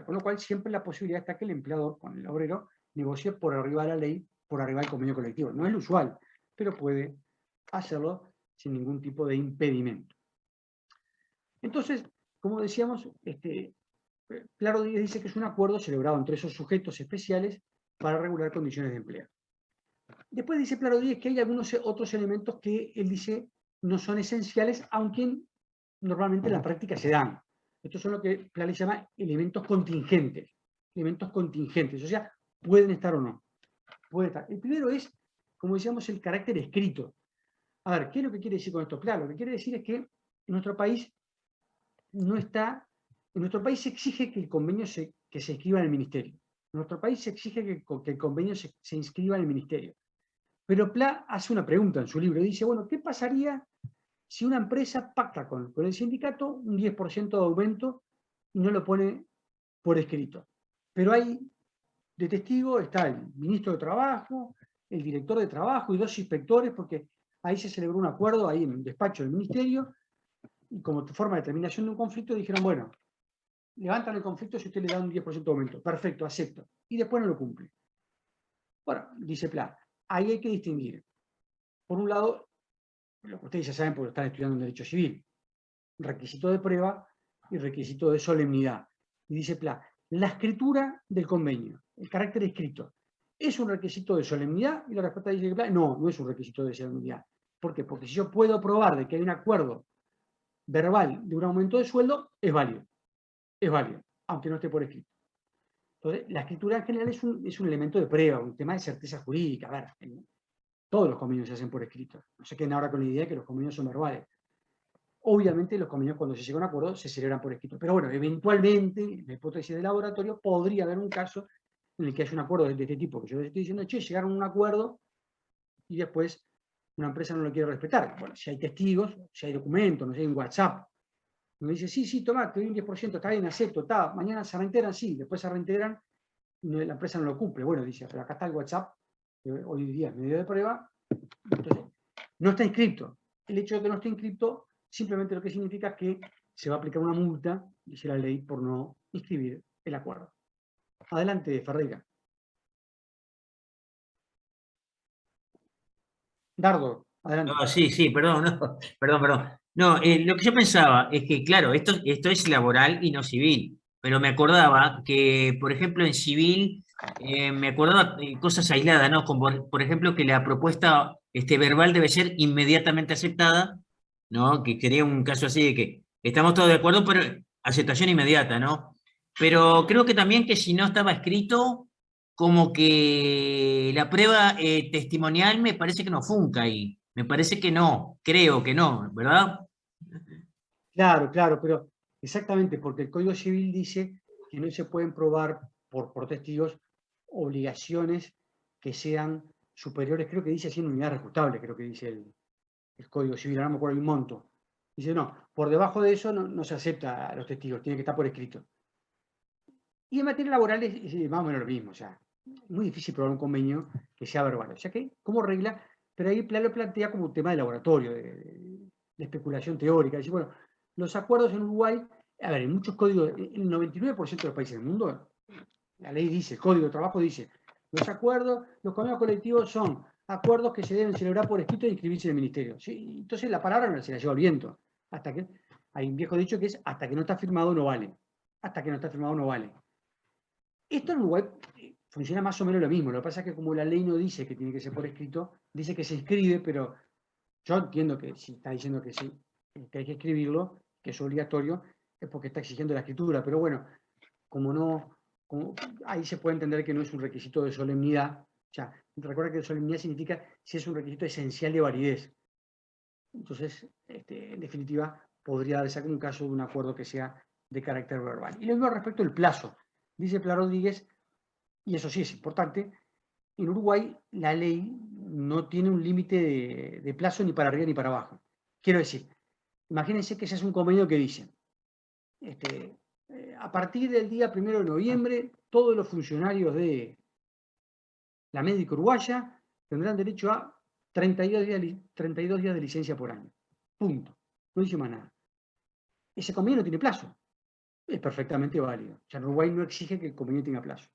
Con lo cual, siempre la posibilidad está que el empleador con el obrero negocie por arriba de la ley, por arriba del convenio colectivo. No es lo usual, pero puede hacerlo sin ningún tipo de impedimento. Entonces, como decíamos, Plaro Díez dice que es un acuerdo celebrado entre esos sujetos especiales para regular condiciones de empleo. Después dice Plaro Díez que hay algunos otros elementos que él dice no son esenciales, aunque normalmente en la práctica se dan. Estos son lo que Plaro llama elementos contingentes. Elementos contingentes, o sea, pueden estar o no. Pueden estar. El primero es, como decíamos, el carácter escrito. A ver, ¿qué es lo que quiere decir con esto? Claro, lo que quiere decir es que en nuestro país no está, en nuestro país se exige que el convenio se inscriba en el ministerio. En nuestro país se exige que el convenio se inscriba en el ministerio. Pero Pla hace una pregunta en su libro, dice, bueno, ¿qué pasaría si una empresa pacta con el sindicato un 10% de aumento y no lo pone por escrito? Pero hay de testigo, está el ministro de Trabajo, el director de Trabajo y 2 inspectores, porque ahí se celebró un acuerdo, ahí en el despacho del ministerio, y como forma de terminación de un conflicto dijeron, bueno, levantan el conflicto si usted le da un 10% de aumento. Perfecto, acepto. Y después no lo cumple. Bueno, dice Pla, ahí hay que distinguir. Por un lado, lo que ustedes ya saben porque están estudiando en Derecho Civil, requisito de prueba y requisito de solemnidad. Y dice Pla, la escritura del convenio, el carácter escrito, ¿es un requisito de solemnidad? Y la respuesta dice Pla, no, no es un requisito de solemnidad. ¿Por qué? Porque si yo puedo probar de que hay un acuerdo verbal de un aumento de sueldo, es válido, aunque no esté por escrito. Entonces, la escritura en general es un elemento de prueba, un tema de certeza jurídica. A ver, todos los convenios se hacen por escrito. No se queden ahora con la idea de que los convenios son verbales. Obviamente los convenios cuando se llega a un acuerdo se celebran por escrito. Pero bueno, eventualmente, en la hipótesis de laboratorio, podría haber un caso en el que haya un acuerdo de este tipo, que yo les estoy diciendo, che, llegaron a un acuerdo y después una empresa no lo quiere respetar. Bueno, si hay testigos, si hay documentos, no sé, en WhatsApp, me dice, sí, toma, te doy un 10%, está bien, acepto, está, mañana se reintegran, sí, después se reintegran y la empresa no lo cumple. Bueno, dice, pero acá está el WhatsApp, que hoy día es medio de prueba, entonces, no está inscripto. El hecho de que no esté inscripto simplemente lo que significa es que se va a aplicar una multa, dice la ley, por no inscribir el acuerdo. Adelante, Ferreira. Dardo, adelante. No, sí, perdón, no, perdón. No, lo que yo pensaba es que, claro, esto es laboral y no civil, pero me acordaba que, por ejemplo, en civil, me acordaba cosas aisladas, ¿no? Como, por ejemplo, que la propuesta verbal debe ser inmediatamente aceptada, ¿no? Que sería un caso así de que estamos todos de acuerdo, pero aceptación inmediata, ¿no? Pero creo que también que si no estaba escrito, como que la prueba testimonial me parece que no funca ahí. Me parece que no, creo que no, ¿verdad? Claro, claro, pero exactamente, porque el Código Civil dice que no se pueden probar por testigos obligaciones que sean superiores, creo que dice así en unidad refutable, creo que dice el Código Civil, ahora no me acuerdo el monto. Dice, no, por debajo de eso no se acepta a los testigos, tiene que estar por escrito. Y en materia laboral es más o menos lo mismo, o sea, es muy difícil probar un convenio que sea verbal. O sea que, como regla, pero ahí lo plantea como un tema de laboratorio, de especulación teórica. Dice, bueno, los acuerdos en Uruguay, a ver, en muchos códigos, el 99% de los países del mundo, la ley dice, el Código de Trabajo dice, los acuerdos, los convenios colectivos son acuerdos que se deben celebrar por escrito y inscribirse en el ministerio. ¿Sí? Entonces la palabra no se la lleva al viento. Hasta que, hay un viejo dicho que es, hasta que no está firmado no vale. Hasta que no está firmado no vale. Esto en Uruguay funciona más o menos lo mismo. Lo que pasa es que como la ley no dice que tiene que ser por escrito, dice que se escribe, pero yo entiendo que si está diciendo que sí, que hay que escribirlo, que es obligatorio, es porque está exigiendo la escritura. Pero bueno, como no, ahí se puede entender que no es un requisito de solemnidad. O sea, recuerda que solemnidad significa si es un requisito esencial de validez. Entonces, en definitiva, podría darse como un caso de un acuerdo que sea de carácter verbal. Y lo mismo respecto al plazo. Dice Pla Rodríguez, y eso sí es importante, en Uruguay la ley no tiene un límite de plazo ni para arriba ni para abajo. Quiero decir, imagínense que ese es un convenio que dice, a partir del día 1 de noviembre, todos los funcionarios de la médica uruguaya tendrán derecho a 32 días de licencia por año. Punto. No dice más nada. Ese convenio no tiene plazo. Es perfectamente válido. O sea, en Uruguay no exige que el convenio tenga plazo.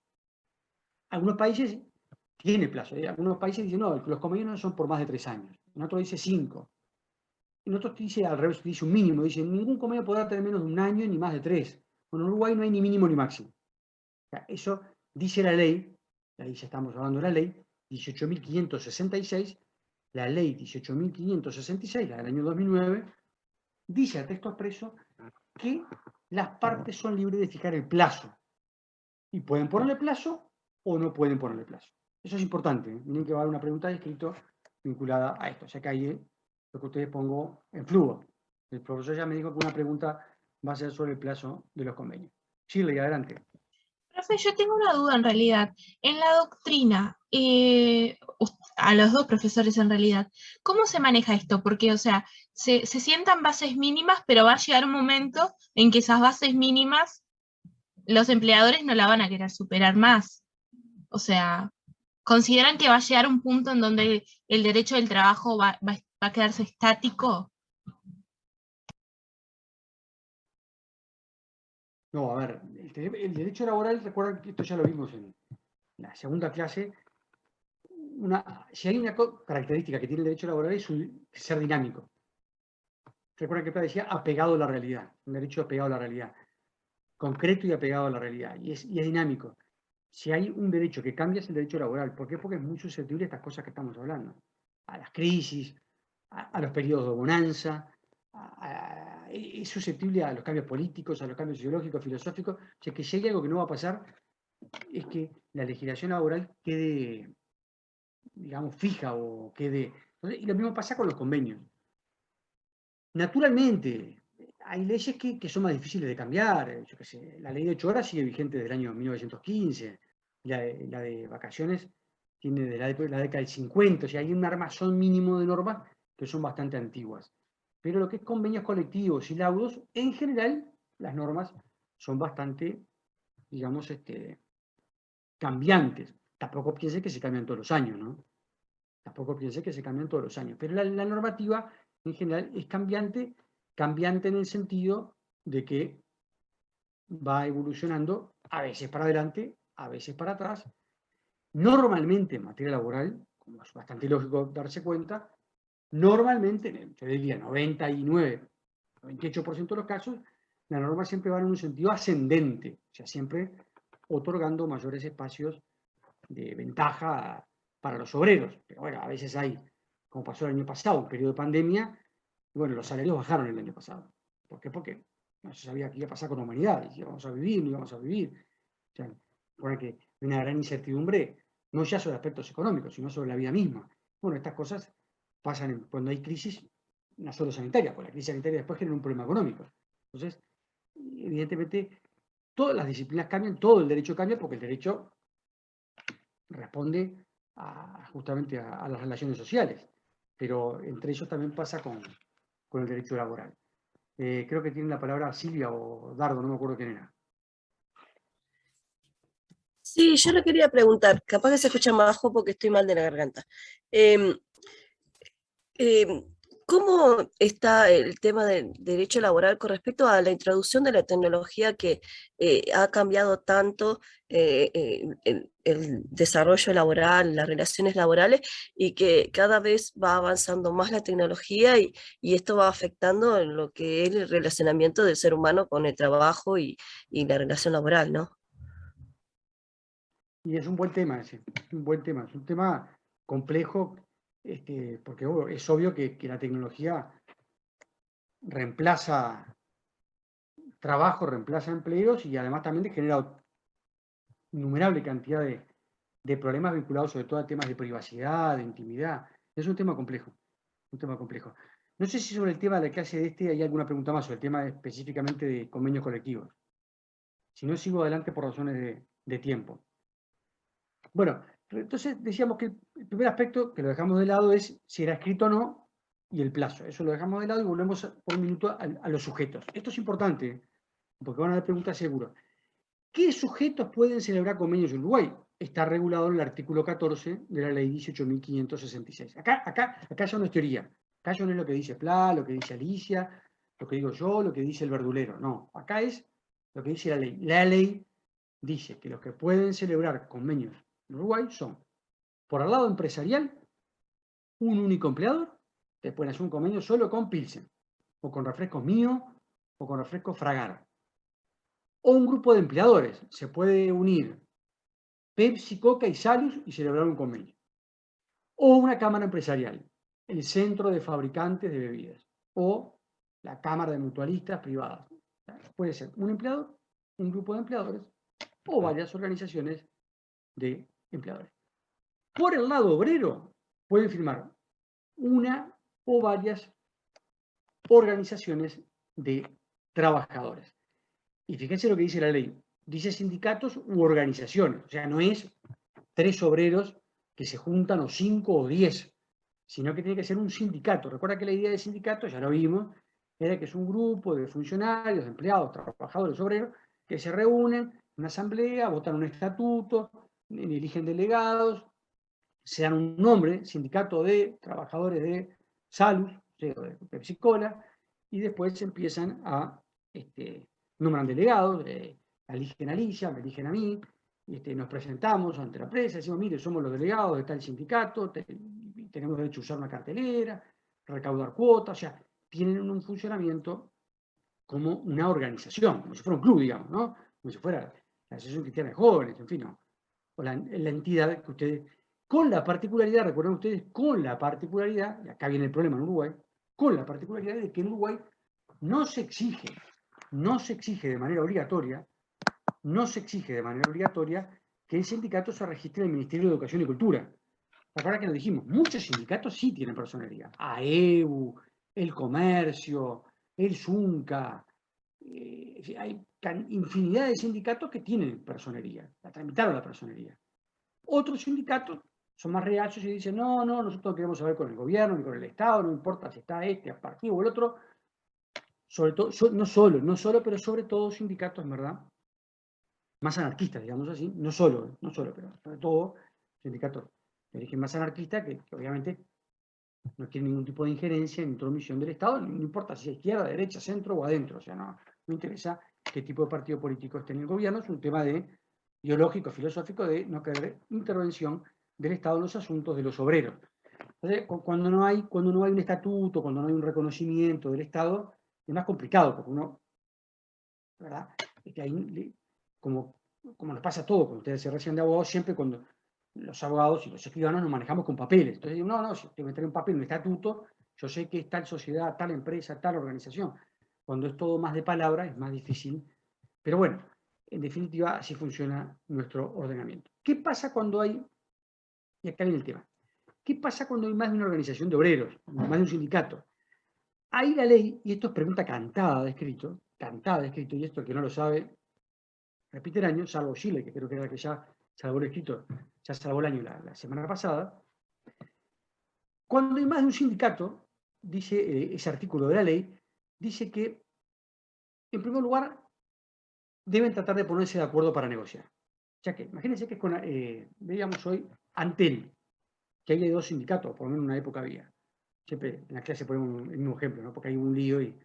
Algunos países tiene plazo. Algunos países dicen, no, los convenios no son por más de 3 años. En otros dice 5. En otros dice al revés, dice un mínimo. Dice, ningún convenio podrá tener menos de 1 año ni más de 3. Bueno, en Uruguay no hay ni mínimo ni máximo. O sea, eso dice la ley, ahí ya estamos hablando de la ley 18.566, la ley 18.566, la del año 2009, dice al texto expreso que las partes son libres de fijar el plazo. Y pueden ponerle plazo o no pueden ponerle plazo. Eso es importante. Miren que va a haber una pregunta de escrito vinculada a esto. O sea que ahí lo que ustedes pongo en flujo. El profesor ya me dijo que una pregunta va a ser sobre el plazo de los convenios. Shirley, adelante. Profe, yo tengo una duda en realidad. En la doctrina, a los dos profesores en realidad, ¿cómo se maneja esto? Porque, o sea, se sientan bases mínimas, pero va a llegar un momento en que esas bases mínimas los empleadores no la van a querer superar más. O sea, ¿consideran que va a llegar un punto en donde el derecho del trabajo va a quedarse estático? No, a ver, el derecho laboral, recuerden que esto ya lo vimos en la segunda clase. Si hay una característica que tiene el derecho laboral es ser dinámico. Recuerden que decía apegado a la realidad, un derecho apegado a la realidad, concreto y apegado a la realidad, y es dinámico. Si hay un derecho que cambia es el derecho laboral. ¿Por qué? Porque es muy susceptible a estas cosas que estamos hablando. A las crisis, a los periodos de bonanza, es susceptible a los cambios políticos, a los cambios sociológicos, filosóficos. O sea, que si hay algo que no va a pasar es que la legislación laboral quede, digamos, fija o quede... Y lo mismo pasa con los convenios. Naturalmente, hay leyes que son más difíciles de cambiar. Yo qué sé, la ley de 8 horas sigue vigente desde el año 1915. La de vacaciones tiene de la década del 50. O sea, hay un armazón mínimo de normas que son bastante antiguas. Pero lo que es convenios colectivos y laudos, en general, las normas son bastante, digamos, cambiantes. Tampoco piense que se cambian todos los años, ¿no? Tampoco piense que se cambian todos los años. Pero la normativa, en general, es cambiante en el sentido de que va evolucionando a veces para adelante, a veces para atrás. Normalmente en materia laboral, como es bastante lógico darse cuenta, normalmente, yo diría 99, 98% de los casos, las normas siempre van en un sentido ascendente, o sea, siempre otorgando mayores espacios de ventaja para los obreros. Pero bueno, a veces hay, como pasó el año pasado, un periodo de pandemia, y bueno, los salarios bajaron el año pasado. ¿Por qué? Porque no se sabía qué iba a pasar con la humanidad, si íbamos a vivir, no íbamos a vivir. O sea, bueno, que hay una gran incertidumbre, no ya sobre aspectos económicos, sino sobre la vida misma. Bueno, estas cosas pasan cuando hay crisis, no solo sanitaria, porque la crisis sanitaria después genera un problema económico. Entonces, evidentemente, todas las disciplinas cambian, todo el derecho cambia, porque el derecho responde justamente a las relaciones sociales, pero entre ellos también pasa con el derecho laboral. Creo que tiene la palabra Silvia o Dardo, no me acuerdo quién era. Sí, yo le quería preguntar, capaz que se escucha más bajo porque estoy mal de la garganta. Em, em, ¿Cómo está el tema del derecho laboral con respecto a la introducción de la tecnología que ha cambiado tanto el desarrollo laboral, las relaciones laborales, y que cada vez va avanzando más la tecnología y esto va afectando en lo que es el relacionamiento del ser humano con el trabajo y la relación laboral, ¿no? Y es un buen tema ese, un buen tema, es un tema complejo, porque es obvio que la tecnología reemplaza trabajo, reemplaza empleos y además también genera innumerable cantidad de problemas vinculados sobre todo a temas de privacidad, de intimidad. Es un tema complejo, un tema complejo. No sé si sobre el tema de la clase de hay alguna pregunta más sobre el tema específicamente de convenios colectivos. Si no, sigo adelante por razones de tiempo. Bueno, entonces decíamos que el primer aspecto que lo dejamos de lado es si era escrito o no y el plazo. Eso lo dejamos de lado y volvemos por un minuto a los sujetos. Esto es importante porque van a haber preguntas seguro. ¿Qué sujetos pueden celebrar convenios en Uruguay? Está regulado en el artículo 14 de la ley 18.566. Acá ya no es teoría. Acá ya no es lo que dice Pla, lo que dice Alicia, lo que digo yo, lo que dice el verdulero. No, acá es lo que dice la ley. La ley dice que los que pueden celebrar convenios en Uruguay son, por el lado empresarial, un único empleador, que pueden hacer un convenio solo con Pilsen, o con refrescos mío, o con refrescos Fragar. O un grupo de empleadores. Se puede unir Pepsi, Coca y Salus y celebrar un convenio. O una cámara empresarial, el Centro de Fabricantes de Bebidas. O la Cámara de Mutualistas Privadas. Puede ser un empleador, un grupo de empleadores o varias organizaciones de empleadores. Por el lado obrero, pueden firmar una o varias organizaciones de trabajadores. Y fíjense lo que dice la ley. Dice sindicatos u organizaciones. O sea, no es 3 obreros que se juntan o 5 o 10, sino que tiene que ser un sindicato. Recuerda que la idea de sindicato, ya lo vimos, era que es un grupo de funcionarios, de empleados, trabajadores, obreros, que se reúnen en una asamblea, votan un estatuto, eligen delegados, se dan un nombre, sindicato de trabajadores de Salus, de Pepsi Cola, y después empiezan a nombran delegados, eligen a Alicia, me eligen a mí, nos presentamos ante la prensa, decimos, mire, somos los delegados de tal sindicato, tenemos derecho a usar una cartelera, recaudar cuotas, o sea, tienen un funcionamiento como una organización, como si fuera un club, digamos, ¿no? Como si fuera la Asociación Cristiana de Jóvenes, en fin, ¿no? O la entidad que ustedes, con la particularidad, recuerden ustedes, con la particularidad, y acá viene el problema en Uruguay, con la particularidad de que en Uruguay no se exige de manera obligatoria, que el sindicato se registre en el Ministerio de Educación y Cultura. Recuerda que lo dijimos, muchos sindicatos sí tienen personería. AEU, el Comercio, el Zunca, hay infinidad de sindicatos que tienen personería, la tramitaron la personería. Otros sindicatos son más reacios y dicen, no, nosotros no queremos saber con el gobierno ni con el Estado, no importa si está este partido o el otro. Sobre todo, no solo, pero sobre todo sindicatos, en verdad, más anarquistas, digamos así, no solo, pero sobre todo sindicatos de origen más anarquista que obviamente no tienen ningún tipo de injerencia ni intromisión del Estado, no importa si es izquierda, derecha, centro o adentro, o sea, no interesa qué tipo de partido político esté en el gobierno, es un tema ideológico, filosófico, de no querer intervención del Estado en los asuntos de los obreros. Entonces, cuando no hay un estatuto, cuando no hay un reconocimiento del Estado, es más complicado, porque uno ¿verdad? Ahí, como nos pasa a todos, cuando ustedes se reciben de abogados, siempre cuando los abogados y los escribanos nos manejamos con papeles. Entonces digo, no, si te meteré un papel, un estatuto, yo sé que es tal sociedad, tal empresa, tal organización. Cuando es todo más de palabra, es más difícil. Pero bueno, en definitiva, así funciona nuestro ordenamiento. ¿Qué pasa cuando hay, y acá viene el tema, qué pasa cuando hay más de una organización de obreros, más de un sindicato? Ahí la ley, y esto es pregunta cantada de escrito, y esto el que no lo sabe, repite el año, salvo Chile, que creo que era el que ya salvó el escrito, ya salvó el año la semana pasada. Cuando hay más de un sindicato, dice ese artículo de la ley, dice que, en primer lugar, deben tratar de ponerse de acuerdo para negociar. Ya que, imagínense que es con, veíamos hoy, Antel, que ahí hay dos sindicatos, por lo menos en una época había. Siempre en la clase ponemos el mismo ejemplo, ¿no? Porque hay un lío y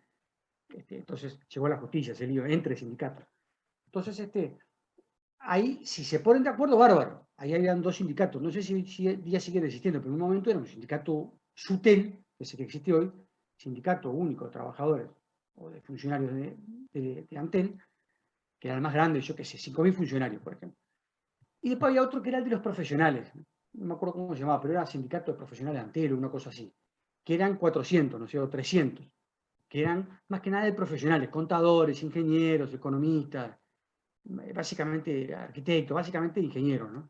entonces llegó a la justicia ese lío entre sindicatos. Entonces, ahí, si se ponen de acuerdo, bárbaro. Ahí habían dos sindicatos. No sé si ya siguen existiendo, pero en un momento era un sindicato SUTEL, que es el que existe hoy, Sindicato Único de Trabajadores o de Funcionarios de Antel, que era el más grande, yo qué sé, 5.000 funcionarios, por ejemplo. Y después había otro que era el de los profesionales. No me acuerdo cómo se llamaba, pero era Sindicato de Profesionales de Antel o una cosa así. Que eran 400, no sé, o 300. Que eran más que nada de profesionales, contadores, ingenieros, economistas, básicamente arquitectos, básicamente ingenieros, ¿no?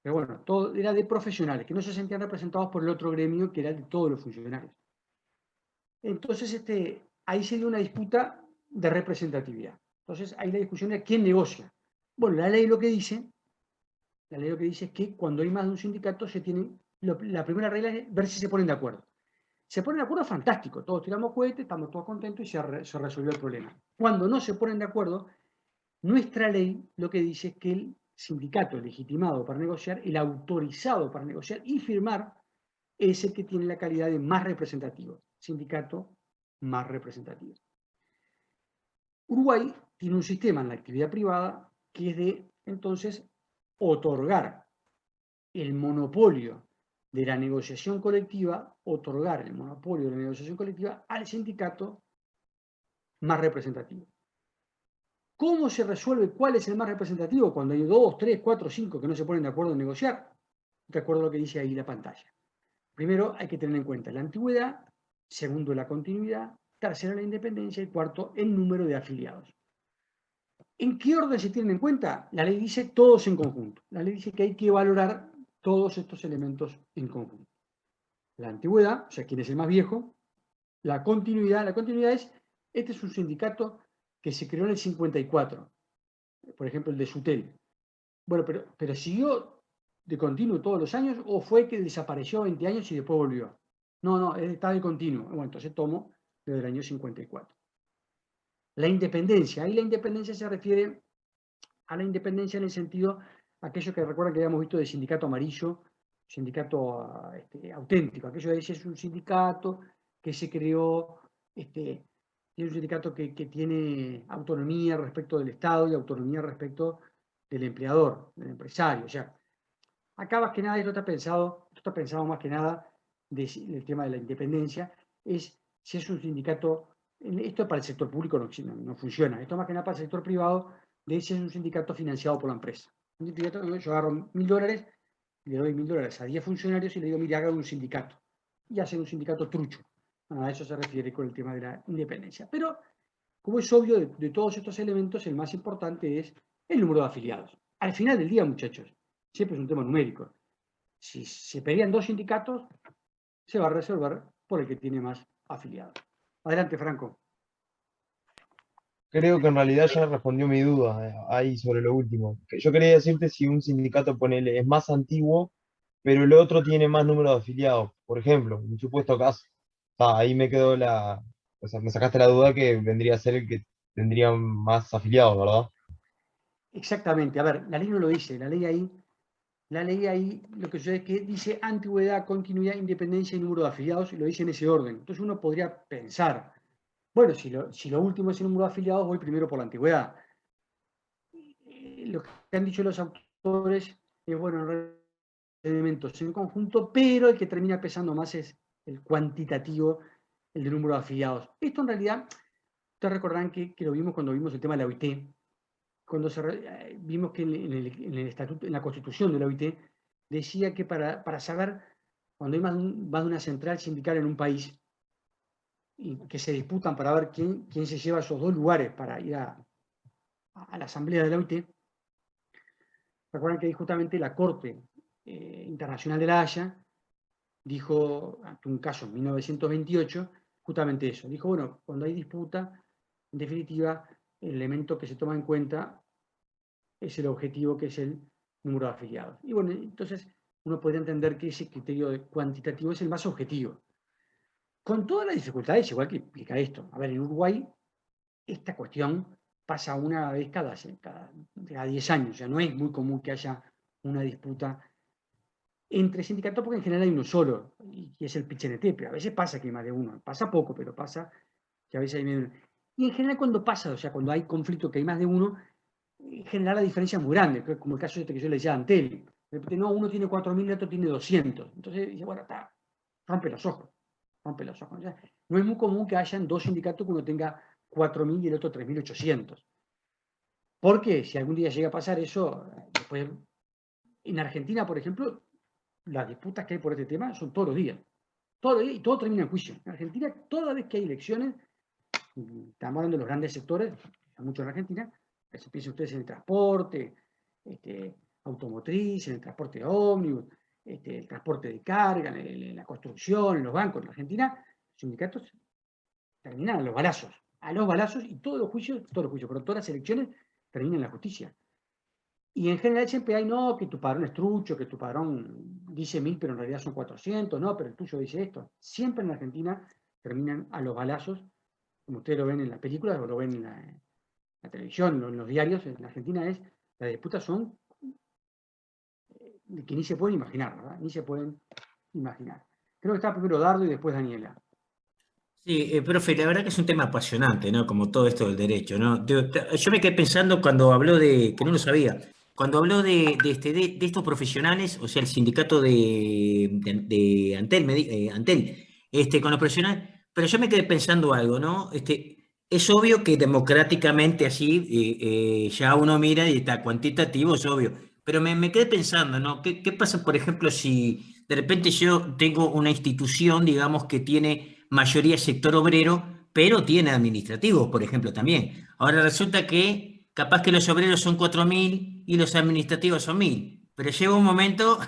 Pero bueno, todo era de profesionales, que no se sentían representados por el otro gremio, que era de todos los funcionarios. Entonces, ahí se dio una disputa de representatividad. Entonces, ahí la discusión era quién negocia. Bueno, la ley lo que dice es que cuando hay más de un sindicato, la primera regla es ver si se ponen de acuerdo. Se ponen de acuerdo, fantástico, todos tiramos cohetes, estamos todos contentos y se resolvió el problema. Cuando no se ponen de acuerdo, nuestra ley lo que dice es que el sindicato legitimado para negociar, el autorizado para negociar y firmar, es el que tiene la calidad de más representativo, sindicato más representativo. Uruguay tiene un sistema en la actividad privada que es de, entonces, otorgar el monopolio de la negociación colectiva, al sindicato más representativo. ¿Cómo se resuelve cuál es el más representativo cuando hay 2, 3, 4, 5 que no se ponen de acuerdo en negociar? De acuerdo a lo que dice ahí la pantalla. Primero hay que tener en cuenta la antigüedad, segundo la continuidad, tercero la independencia y cuarto el número de afiliados. ¿En qué orden se tienen en cuenta? La ley dice todos en conjunto. La ley dice que hay que valorar todos estos elementos en conjunto. La antigüedad, o sea, quién es el más viejo. La continuidad es, este es un sindicato que se creó en el 54, por ejemplo el de Sutel. Bueno, pero siguió de continuo todos los años o fue que desapareció 20 años y después volvió. No, está de continuo. Bueno, entonces tomo desde el año 54. La independencia, ahí la independencia se refiere a la independencia en el sentido, aquello que recuerdan que habíamos visto de sindicato amarillo, sindicato auténtico, aquello de ese es un sindicato que se creó, es un sindicato que tiene autonomía respecto del Estado y autonomía respecto del empleador, del empresario. O sea, acá más que nada esto está pensado más que nada del tema de la independencia, es si es un sindicato, esto para el sector público no funciona, esto más que nada para el sector privado, de si es un sindicato financiado por la empresa. Un sindicato, yo agarro $1.000, le doy $1.000 a 10 funcionarios y le digo, mire, haga un sindicato. Y hacen un sindicato trucho. A eso se refiere con el tema de la independencia. Pero, como es obvio, de todos estos elementos, el más importante es el número de afiliados. Al final del día, muchachos, siempre es un tema numérico. Si se pelean dos sindicatos, se va a resolver por el que tiene más afiliados. Adelante, Franco. Creo que en realidad ya respondió mi duda ahí sobre lo último. Que yo quería decirte si un sindicato, ponele, es más antiguo, pero el otro tiene más número de afiliados. Por ejemplo, en un supuesto caso. Ahí me quedó o sea, me sacaste la duda que vendría a ser el que tendría más afiliados, ¿verdad? Exactamente. A ver, la ley no lo dice. La ley ahí lo que sucede es que dice antigüedad, continuidad, independencia y número de afiliados, y lo dice en ese orden. Entonces uno podría pensar, bueno, si lo último es el número de afiliados, voy primero por la antigüedad. Lo que han dicho los autores es, bueno, elementos en conjunto, pero el que termina pesando más es el cuantitativo, el de número de afiliados. Esto en realidad, ustedes recordarán que lo vimos cuando vimos el tema de la OIT, cuando vimos que en el estatuto, en la constitución de la OIT, decía que para saber cuando hay más de una central sindical en un país, y que se disputan para ver quién se lleva esos 2 lugares para ir a la asamblea de la OIT, recuerdan que ahí justamente la Corte Internacional de la Haya dijo, ante un caso en 1928, justamente eso. Dijo, bueno, cuando hay disputa, en definitiva, el elemento que se toma en cuenta es el objetivo, que es el número de afiliados. Y bueno, entonces uno podría entender que ese criterio cuantitativo es el más objetivo. Con todas las dificultades, igual que implica esto. A ver, en Uruguay, esta cuestión pasa una vez cada 10 años. O sea, no es muy común que haya una disputa entre sindicatos, porque en general hay uno solo, y es el PIT-CNT. A veces pasa que hay más de uno. Pasa poco, pero pasa que a veces hay menos de uno. Y en general cuando pasa, o sea, cuando hay conflicto que hay más de uno, en general la diferencia es muy grande, como el caso este que yo le decía a Antel. De repente, no, uno tiene 4.000 y otro tiene 200. Entonces dice, bueno, está, rompe los ojos. O sea, no es muy común que hayan 2 sindicatos que uno tenga 4.000 y el otro 3.800. Porque si algún día llega a pasar eso, después, en Argentina, por ejemplo, las disputas que hay por este tema son todos los días. Todos los días, y todo termina en juicio. En Argentina, toda vez que hay elecciones, estamos hablando de los grandes sectores, hay muchos en Argentina, se piensen ustedes en el transporte, automotriz, en el transporte de ómnibus, el transporte de carga, en la construcción, en los bancos. En Argentina, los sindicatos terminan a los balazos, y todos los juicios, pero todas las elecciones terminan en la justicia. Y en general siempre hay, no, que tu padrón es trucho, que tu padrón dice 1.000, pero en realidad son 400, no, pero el tuyo dice esto. Siempre en Argentina terminan a los balazos, como ustedes lo ven en las películas o lo ven en la televisión, en los diarios. En Argentina las disputas son que ni se pueden imaginar, ¿verdad? Ni se pueden imaginar. Creo que está primero Dardo y después Daniela. Sí, profe, la verdad que es un tema apasionante, ¿no? Como todo esto del derecho, ¿no? Yo me quedé pensando cuando habló que no lo sabía, cuando habló de estos profesionales, o sea, el sindicato de Antel, Antel, con los profesionales, pero yo me quedé pensando algo, ¿no? Es obvio que democráticamente así, ya uno mira y está cuantitativo, es obvio, pero me quedé pensando, ¿no? ¿Qué pasa, por ejemplo, si de repente yo tengo una institución, digamos, que tiene mayoría sector obrero, pero tiene administrativos, por ejemplo, también? Ahora resulta que capaz que los obreros son 4.000 y los administrativos son 1.000, pero llega un momento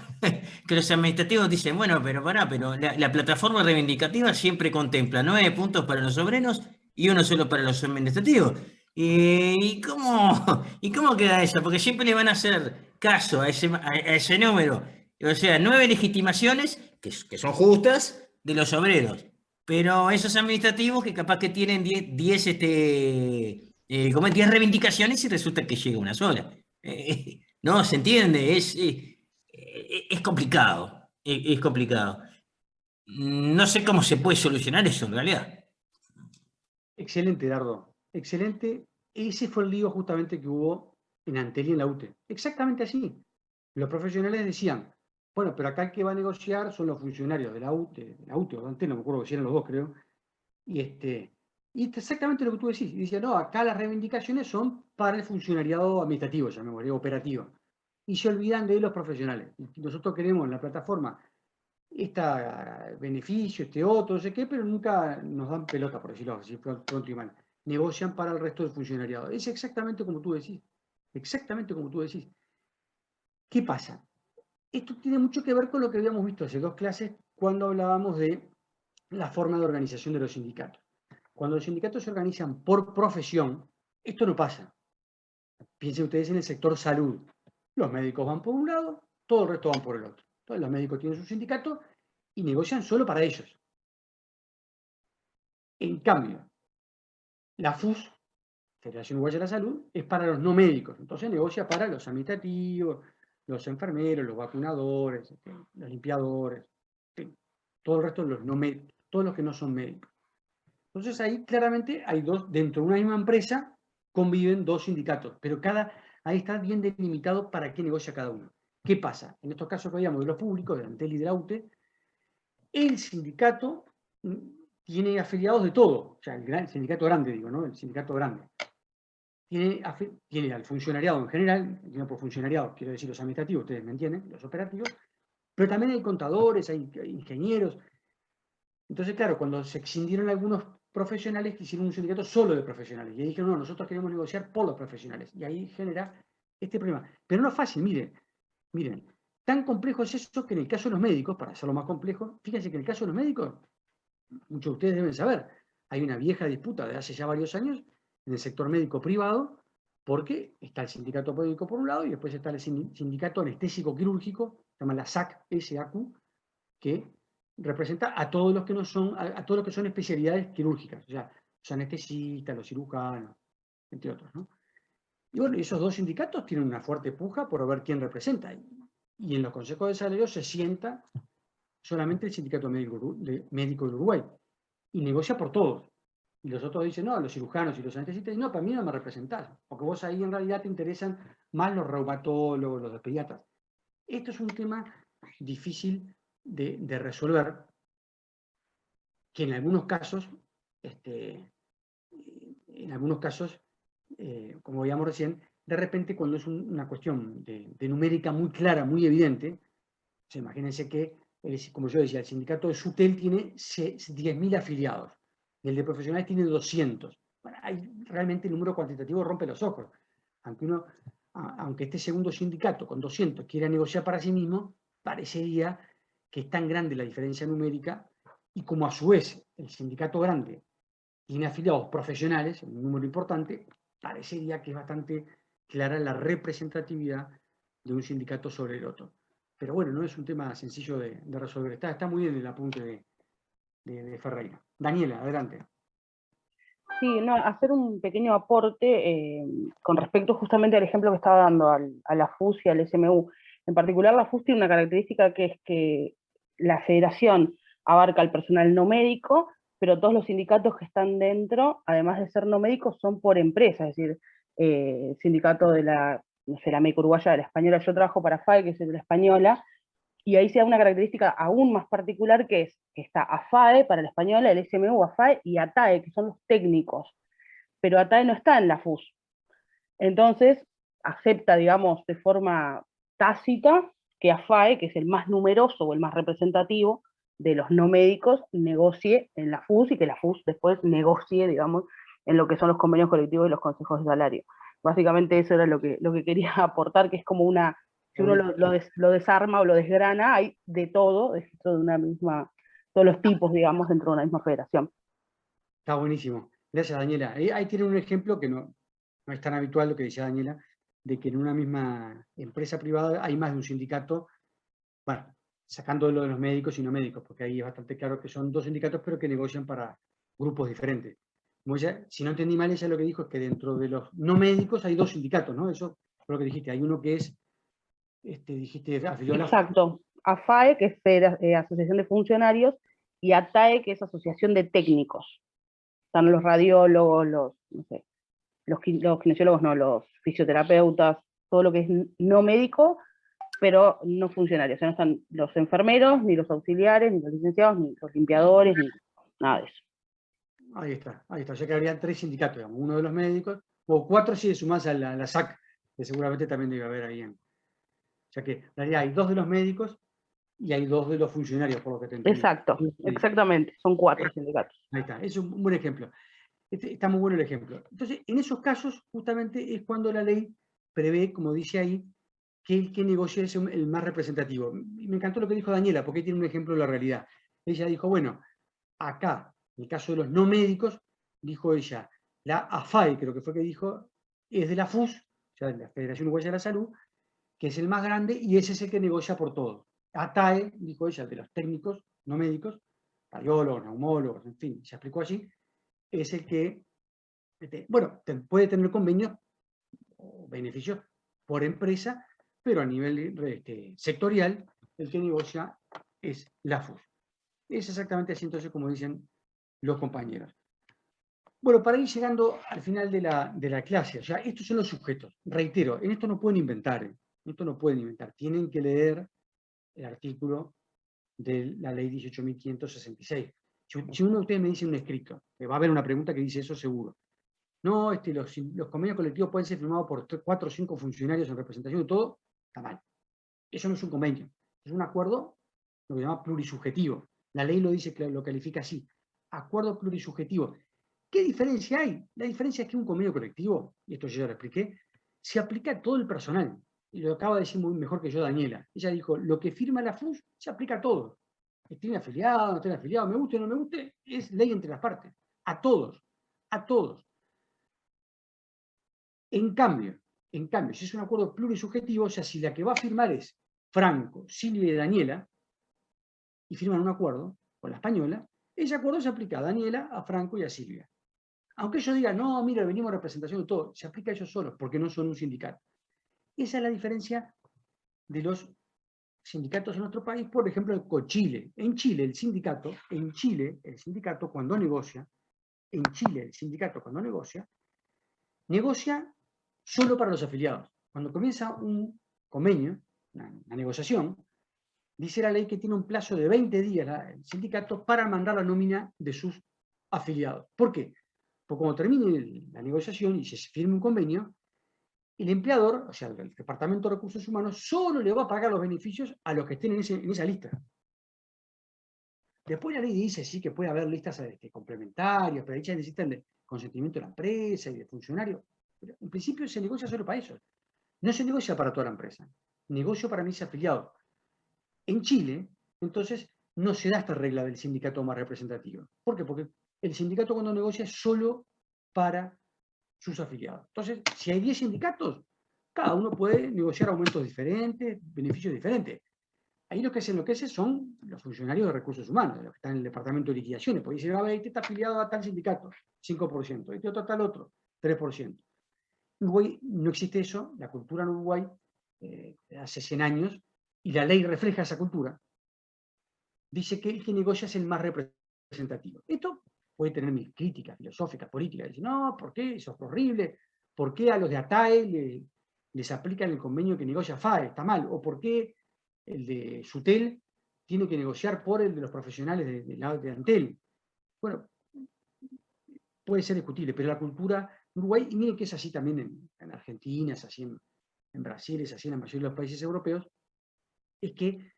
que los administrativos dicen, bueno, pero pará, pero la plataforma reivindicativa siempre contempla 9 puntos para los obreros y uno solo para los administrativos. ¿Y cómo queda eso? Porque siempre le van a hacer caso a ese número. O sea, 9 legitimaciones, que son justas, de los obreros. Pero esos administrativos que capaz que tienen 10 como 10 reivindicaciones y resulta que llega una sola. No, ¿se entiende? Es complicado. Es complicado. No sé cómo se puede solucionar eso en realidad. Excelente, Dardo. Excelente. Ese fue el lío justamente que hubo en Antel y en la UTE. Exactamente así. Los profesionales decían, bueno, pero acá el que va a negociar son los funcionarios de la UTE o de Antel, no me acuerdo si eran los dos, creo. Y exactamente lo que tú decís. Y decía, no, acá las reivindicaciones son para el funcionariado administrativo, llamémosle, operativo. Y se olvidan de los profesionales. Y nosotros queremos en la plataforma este beneficio, este otro, no sé qué, pero nunca nos dan pelota, por decirlo así, pronto y mal. Negocian para el resto del funcionariado. Es exactamente como tú decís. Exactamente como tú decís. ¿Qué pasa? Esto tiene mucho que ver con lo que habíamos visto hace 2 clases cuando hablábamos de la forma de organización de los sindicatos. Cuando los sindicatos se organizan por profesión, esto no pasa. Piensen ustedes en el sector salud. Los médicos van por un lado, todo el resto van por el otro. Entonces los médicos tienen su sindicato y negocian solo para ellos. En cambio, la FUS, Federación Uruguaya de la Salud, es para los no médicos. Entonces negocia para los administrativos, los enfermeros, los vacunadores, los limpiadores, todo el resto de los no médicos, todos los que no son médicos. Entonces ahí claramente hay dentro de una misma empresa conviven 2 sindicatos, pero ahí está bien delimitado para qué negocia cada uno. ¿Qué pasa? En estos casos que habíamos de los públicos, de Antel y de la UTE, el sindicato tiene afiliados de todo, o sea, el sindicato grande, digo, ¿no? El sindicato grande. Tiene al funcionariado en general, no por funcionariado, quiero decir los administrativos, ustedes me entienden, los operativos, pero también hay contadores, hay ingenieros. Entonces, claro, cuando se exindieron algunos profesionales, hicieron un sindicato solo de profesionales. Y ahí dijeron, no, nosotros queremos negociar por los profesionales. Y ahí genera este problema. Pero no es fácil, miren, tan complejo es eso que en el caso de los médicos, para hacerlo más complejo, fíjense que en el caso de los médicos, muchos de ustedes deben saber, hay una vieja disputa de hace ya varios años en el sector médico privado, porque está el sindicato médico por un lado y después está el sindicato anestésico quirúrgico, se llama la SAC, que representa a todos los que no son, a todos los que son especialidades quirúrgicas, o sea, los anestesistas, los cirujanos, entre otros, ¿no? Y bueno, esos dos sindicatos tienen una fuerte puja por ver quién representa. Y en los consejos de salario se sienta solamente el sindicato médico del Uruguay y negocia por todos. Y los otros dicen, no, los cirujanos y los anestesistas, no, para mí no me representás, porque vos ahí en realidad te interesan más los reumatólogos, los pediatras. Esto es un tema difícil de resolver, que en algunos casos, como veíamos recién, de repente cuando es una cuestión de numérica muy clara, muy evidente, imagínense que, como yo decía, el sindicato de SUTEL tiene 10.000 afiliados, y el de profesionales tiene 200. Bueno, realmente el número cuantitativo rompe los ojos. Aunque este segundo sindicato con 200 quiera negociar para sí mismo, parecería que es tan grande la diferencia numérica, y como a su vez el sindicato grande tiene afiliados profesionales, un número importante, parecería que es bastante clara la representatividad de un sindicato sobre el otro. Pero bueno, no es un tema sencillo de resolver. Está muy bien el apunte de Ferreira. Daniela, adelante. Sí, no, hacer un pequeño aporte con respecto justamente al ejemplo que estaba dando a la FUS y al SMU. En particular, la FUS tiene una característica que es que la federación abarca al personal no médico, pero todos los sindicatos que están dentro, además de ser no médicos, son por empresa, es decir, sindicato de la médica uruguaya, de la española, yo trabajo para FAE, que es de la española, y ahí se da una característica aún más particular, que es que está AFAE para la española, el SMU, AFAE y ATAE, que son los técnicos, pero ATAE no está en la FUS. Entonces, acepta, digamos, de forma tácita que AFAE, que es el más numeroso o el más representativo de los no médicos, negocie en la FUS y que la FUS después negocie, digamos, en lo que son los convenios colectivos y los consejos de salario. Básicamente eso era lo que quería aportar, que es como una... Si uno lo desarma o lo desgrana, hay de todo dentro de una misma, todos los tipos, digamos, dentro de una misma federación. Está buenísimo. Gracias, Daniela. Ahí tienen un ejemplo que no es tan habitual lo que decía Daniela, de que en una misma empresa privada hay más de un sindicato, bueno, sacando lo de los médicos y no médicos, porque ahí es bastante claro que son dos sindicatos, pero que negocian para grupos diferentes. Como ella, si no entendí mal, ella lo que dijo es que dentro de los no médicos hay dos sindicatos, ¿no? Eso fue lo que dijiste. Hay uno que es dijiste, afiliado a la... Exacto. AFAE, que es Asociación de Funcionarios, y ATAE, que es Asociación de Técnicos. Están los radiólogos, los kinesiólogos, no, los fisioterapeutas, todo lo que es no médico, pero no funcionarios. O sea, no están los enfermeros, ni los auxiliares, ni los licenciados, ni los limpiadores, ni nada de eso. Ahí está. O sea que habría 3 sindicatos, digamos, uno de los médicos, o 4 si sumás a la SAC, que seguramente también debe haber ahí. O sea que en realidad hay 2 de los médicos y hay 2 de los funcionarios, por lo que te entendí. Exacto, exactamente, son 4 sindicatos. Ahí está, es un buen ejemplo. Está muy bueno el ejemplo. Entonces, en esos casos, justamente es cuando la ley prevé, como dice ahí, que el que negocie es el más representativo. Y me encantó lo que dijo Daniela, porque tiene un ejemplo de la realidad. Ella dijo, bueno, acá, en el caso de los no médicos, dijo ella, la AFAE, creo que fue que dijo, es de la FUS, o sea, de la Federación Uruguaya de la Salud, que es el más grande y ese es el que negocia por todo. ATAE, dijo ella, de los técnicos no médicos, radiólogos, neumólogos, en fin, se explicó así, es el que, bueno, puede tener convenios o beneficios por empresa, pero a nivel sectorial, el que negocia es la FUS. Es exactamente así entonces como dicen los compañeros. Bueno, para ir llegando al final de la clase, o sea, estos son los sujetos. Reitero, en esto no pueden inventar, tienen que leer el artículo de la ley 18.566. Si uno de ustedes me dice un escrito, que va a haber una pregunta que dice eso seguro. No, los convenios colectivos pueden ser firmados por 4 o 5 funcionarios en representación de todo, está mal. Eso no es un convenio, es un acuerdo, lo que se llama plurisubjetivo. La ley lo dice, lo califica así, acuerdo plurisubjetivo. ¿Qué diferencia hay? La diferencia es que un convenio colectivo, y esto yo ya lo expliqué, se aplica a todo el personal. Y lo acaba de decir muy mejor que yo Daniela. Ella dijo, lo que firma la FUS se aplica a todos. Tiene afiliado, no tiene afiliado, me guste o no me guste, es ley entre las partes. A todos, a todos. En cambio, si es un acuerdo plurisubjetivo, o sea, si la que va a firmar es Franco, Silvia y Daniela, y firman un acuerdo con la española, ese acuerdo se aplica a Daniela, a Franco y a Silvia. Aunque ellos digan, no, mira, venimos a representación de todo, se aplica a ellos solos, porque no son un sindicato. Esa es la diferencia de los sindicatos en nuestro país, por ejemplo, con Chile. En Chile, el sindicato cuando negocia, negocia solo para los afiliados. Cuando comienza un convenio, una negociación, dice la ley que tiene un plazo de 20 días el sindicato para mandar la nómina de sus afiliados. ¿Por qué? Porque cuando termine la negociación y se firme un convenio, el empleador, o sea, el Departamento de Recursos Humanos, solo le va a pagar los beneficios a los que estén en esa lista. Después la ley dice, sí, que puede haber listas complementarias, pero ellas necesitan el consentimiento de la empresa y del funcionario. Pero en principio se negocia solo para eso. No se negocia para toda la empresa. Negocio para mis afiliados. En Chile, entonces, no se da esta regla del sindicato más representativo. ¿Por qué? Porque el sindicato cuando negocia es solo para sus afiliados. Entonces, si hay 10 sindicatos, cada uno puede negociar aumentos diferentes, beneficios diferentes. Ahí lo que se enloquece son los funcionarios de recursos humanos, los que están en el departamento de liquidaciones, porque dicen, a ver, este está afiliado a tal sindicato, 5%, este otro a tal otro, 3%. En Uruguay no existe eso, la cultura en Uruguay hace 100 años, y la ley refleja esa cultura, dice que el que negocia es el más representativo. Esto puede tener mis críticas filosóficas, políticas, decir, no, ¿por qué? Eso es horrible. ¿Por qué a los de ATAE les aplican el convenio que negocia FAE? Está mal. ¿O por qué el de SUTEL tiene que negociar por el de los profesionales de Antel? Bueno, puede ser discutible, pero la cultura de Uruguay, y miren que es así también en Argentina, es así en Brasil, es así en la mayoría de los países europeos, es que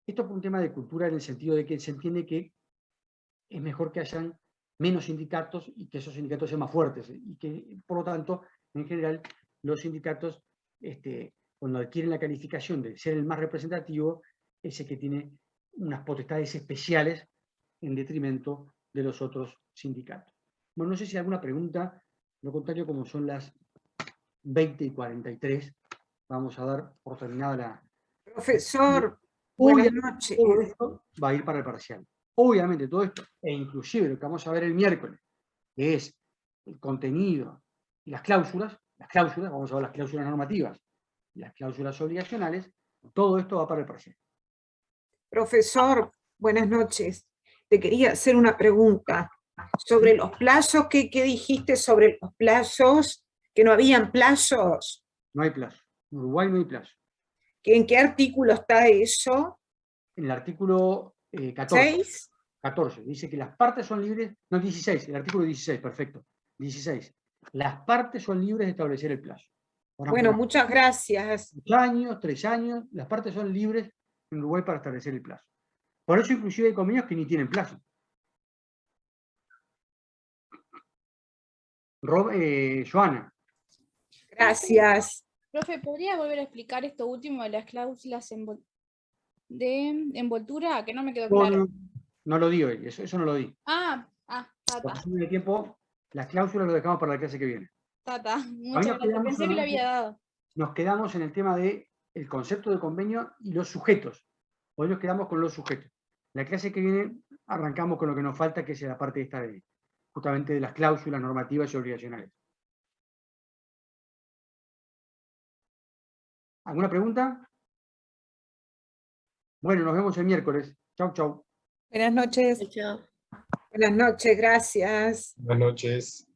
esto es un tema de cultura en el sentido de que se entiende que es mejor que hayan menos sindicatos y que esos sindicatos sean más fuertes y que, por lo tanto, en general, los sindicatos, cuando adquieren la calificación de ser el más representativo, es el que tiene unas potestades especiales en detrimento de los otros sindicatos. Bueno, no sé si hay alguna pregunta, lo contrario, como son las 20:43, vamos a dar por terminada la... Profesor, buenas noches. Todo esto va a ir para el parcial. Obviamente todo esto, e inclusive lo que vamos a ver el miércoles, que es el contenido y las cláusulas, vamos a ver las cláusulas normativas y las cláusulas obligacionales, todo esto va para el parcial. Profesor, buenas noches. Te quería hacer una pregunta sobre los plazos. ¿Qué dijiste sobre los plazos? ¿Que no habían plazos? No hay plazo. En Uruguay no hay plazo. ¿En qué artículo está eso? En el artículo 14. ¿6? 14. Dice que las partes son libres, no, 16, el artículo 16, perfecto. 16. Las partes son libres de establecer el plazo. Bueno, muchas gracias. 2 años, 3 años, las partes son libres en Uruguay para establecer el plazo. Por eso inclusive hay convenios que ni tienen plazo. Joana. Gracias. Profe, ¿podría volver a explicar esto último de las cláusulas de envoltura? Que no me quedó claro. No lo di hoy, eso no lo di. Por cuestión de tiempo, las cláusulas lo dejamos para la clase que viene. Muchas gracias, pensé que lo había dado. Nos quedamos en el tema del concepto de convenio y los sujetos. Hoy nos quedamos con los sujetos. La clase que viene arrancamos con lo que nos falta, que es la parte esta de justamente de las cláusulas normativas y obligacionales. ¿Alguna pregunta? Bueno, nos vemos el miércoles. Chau, chau. Buenas noches. Chao. Buenas noches, gracias. Buenas noches.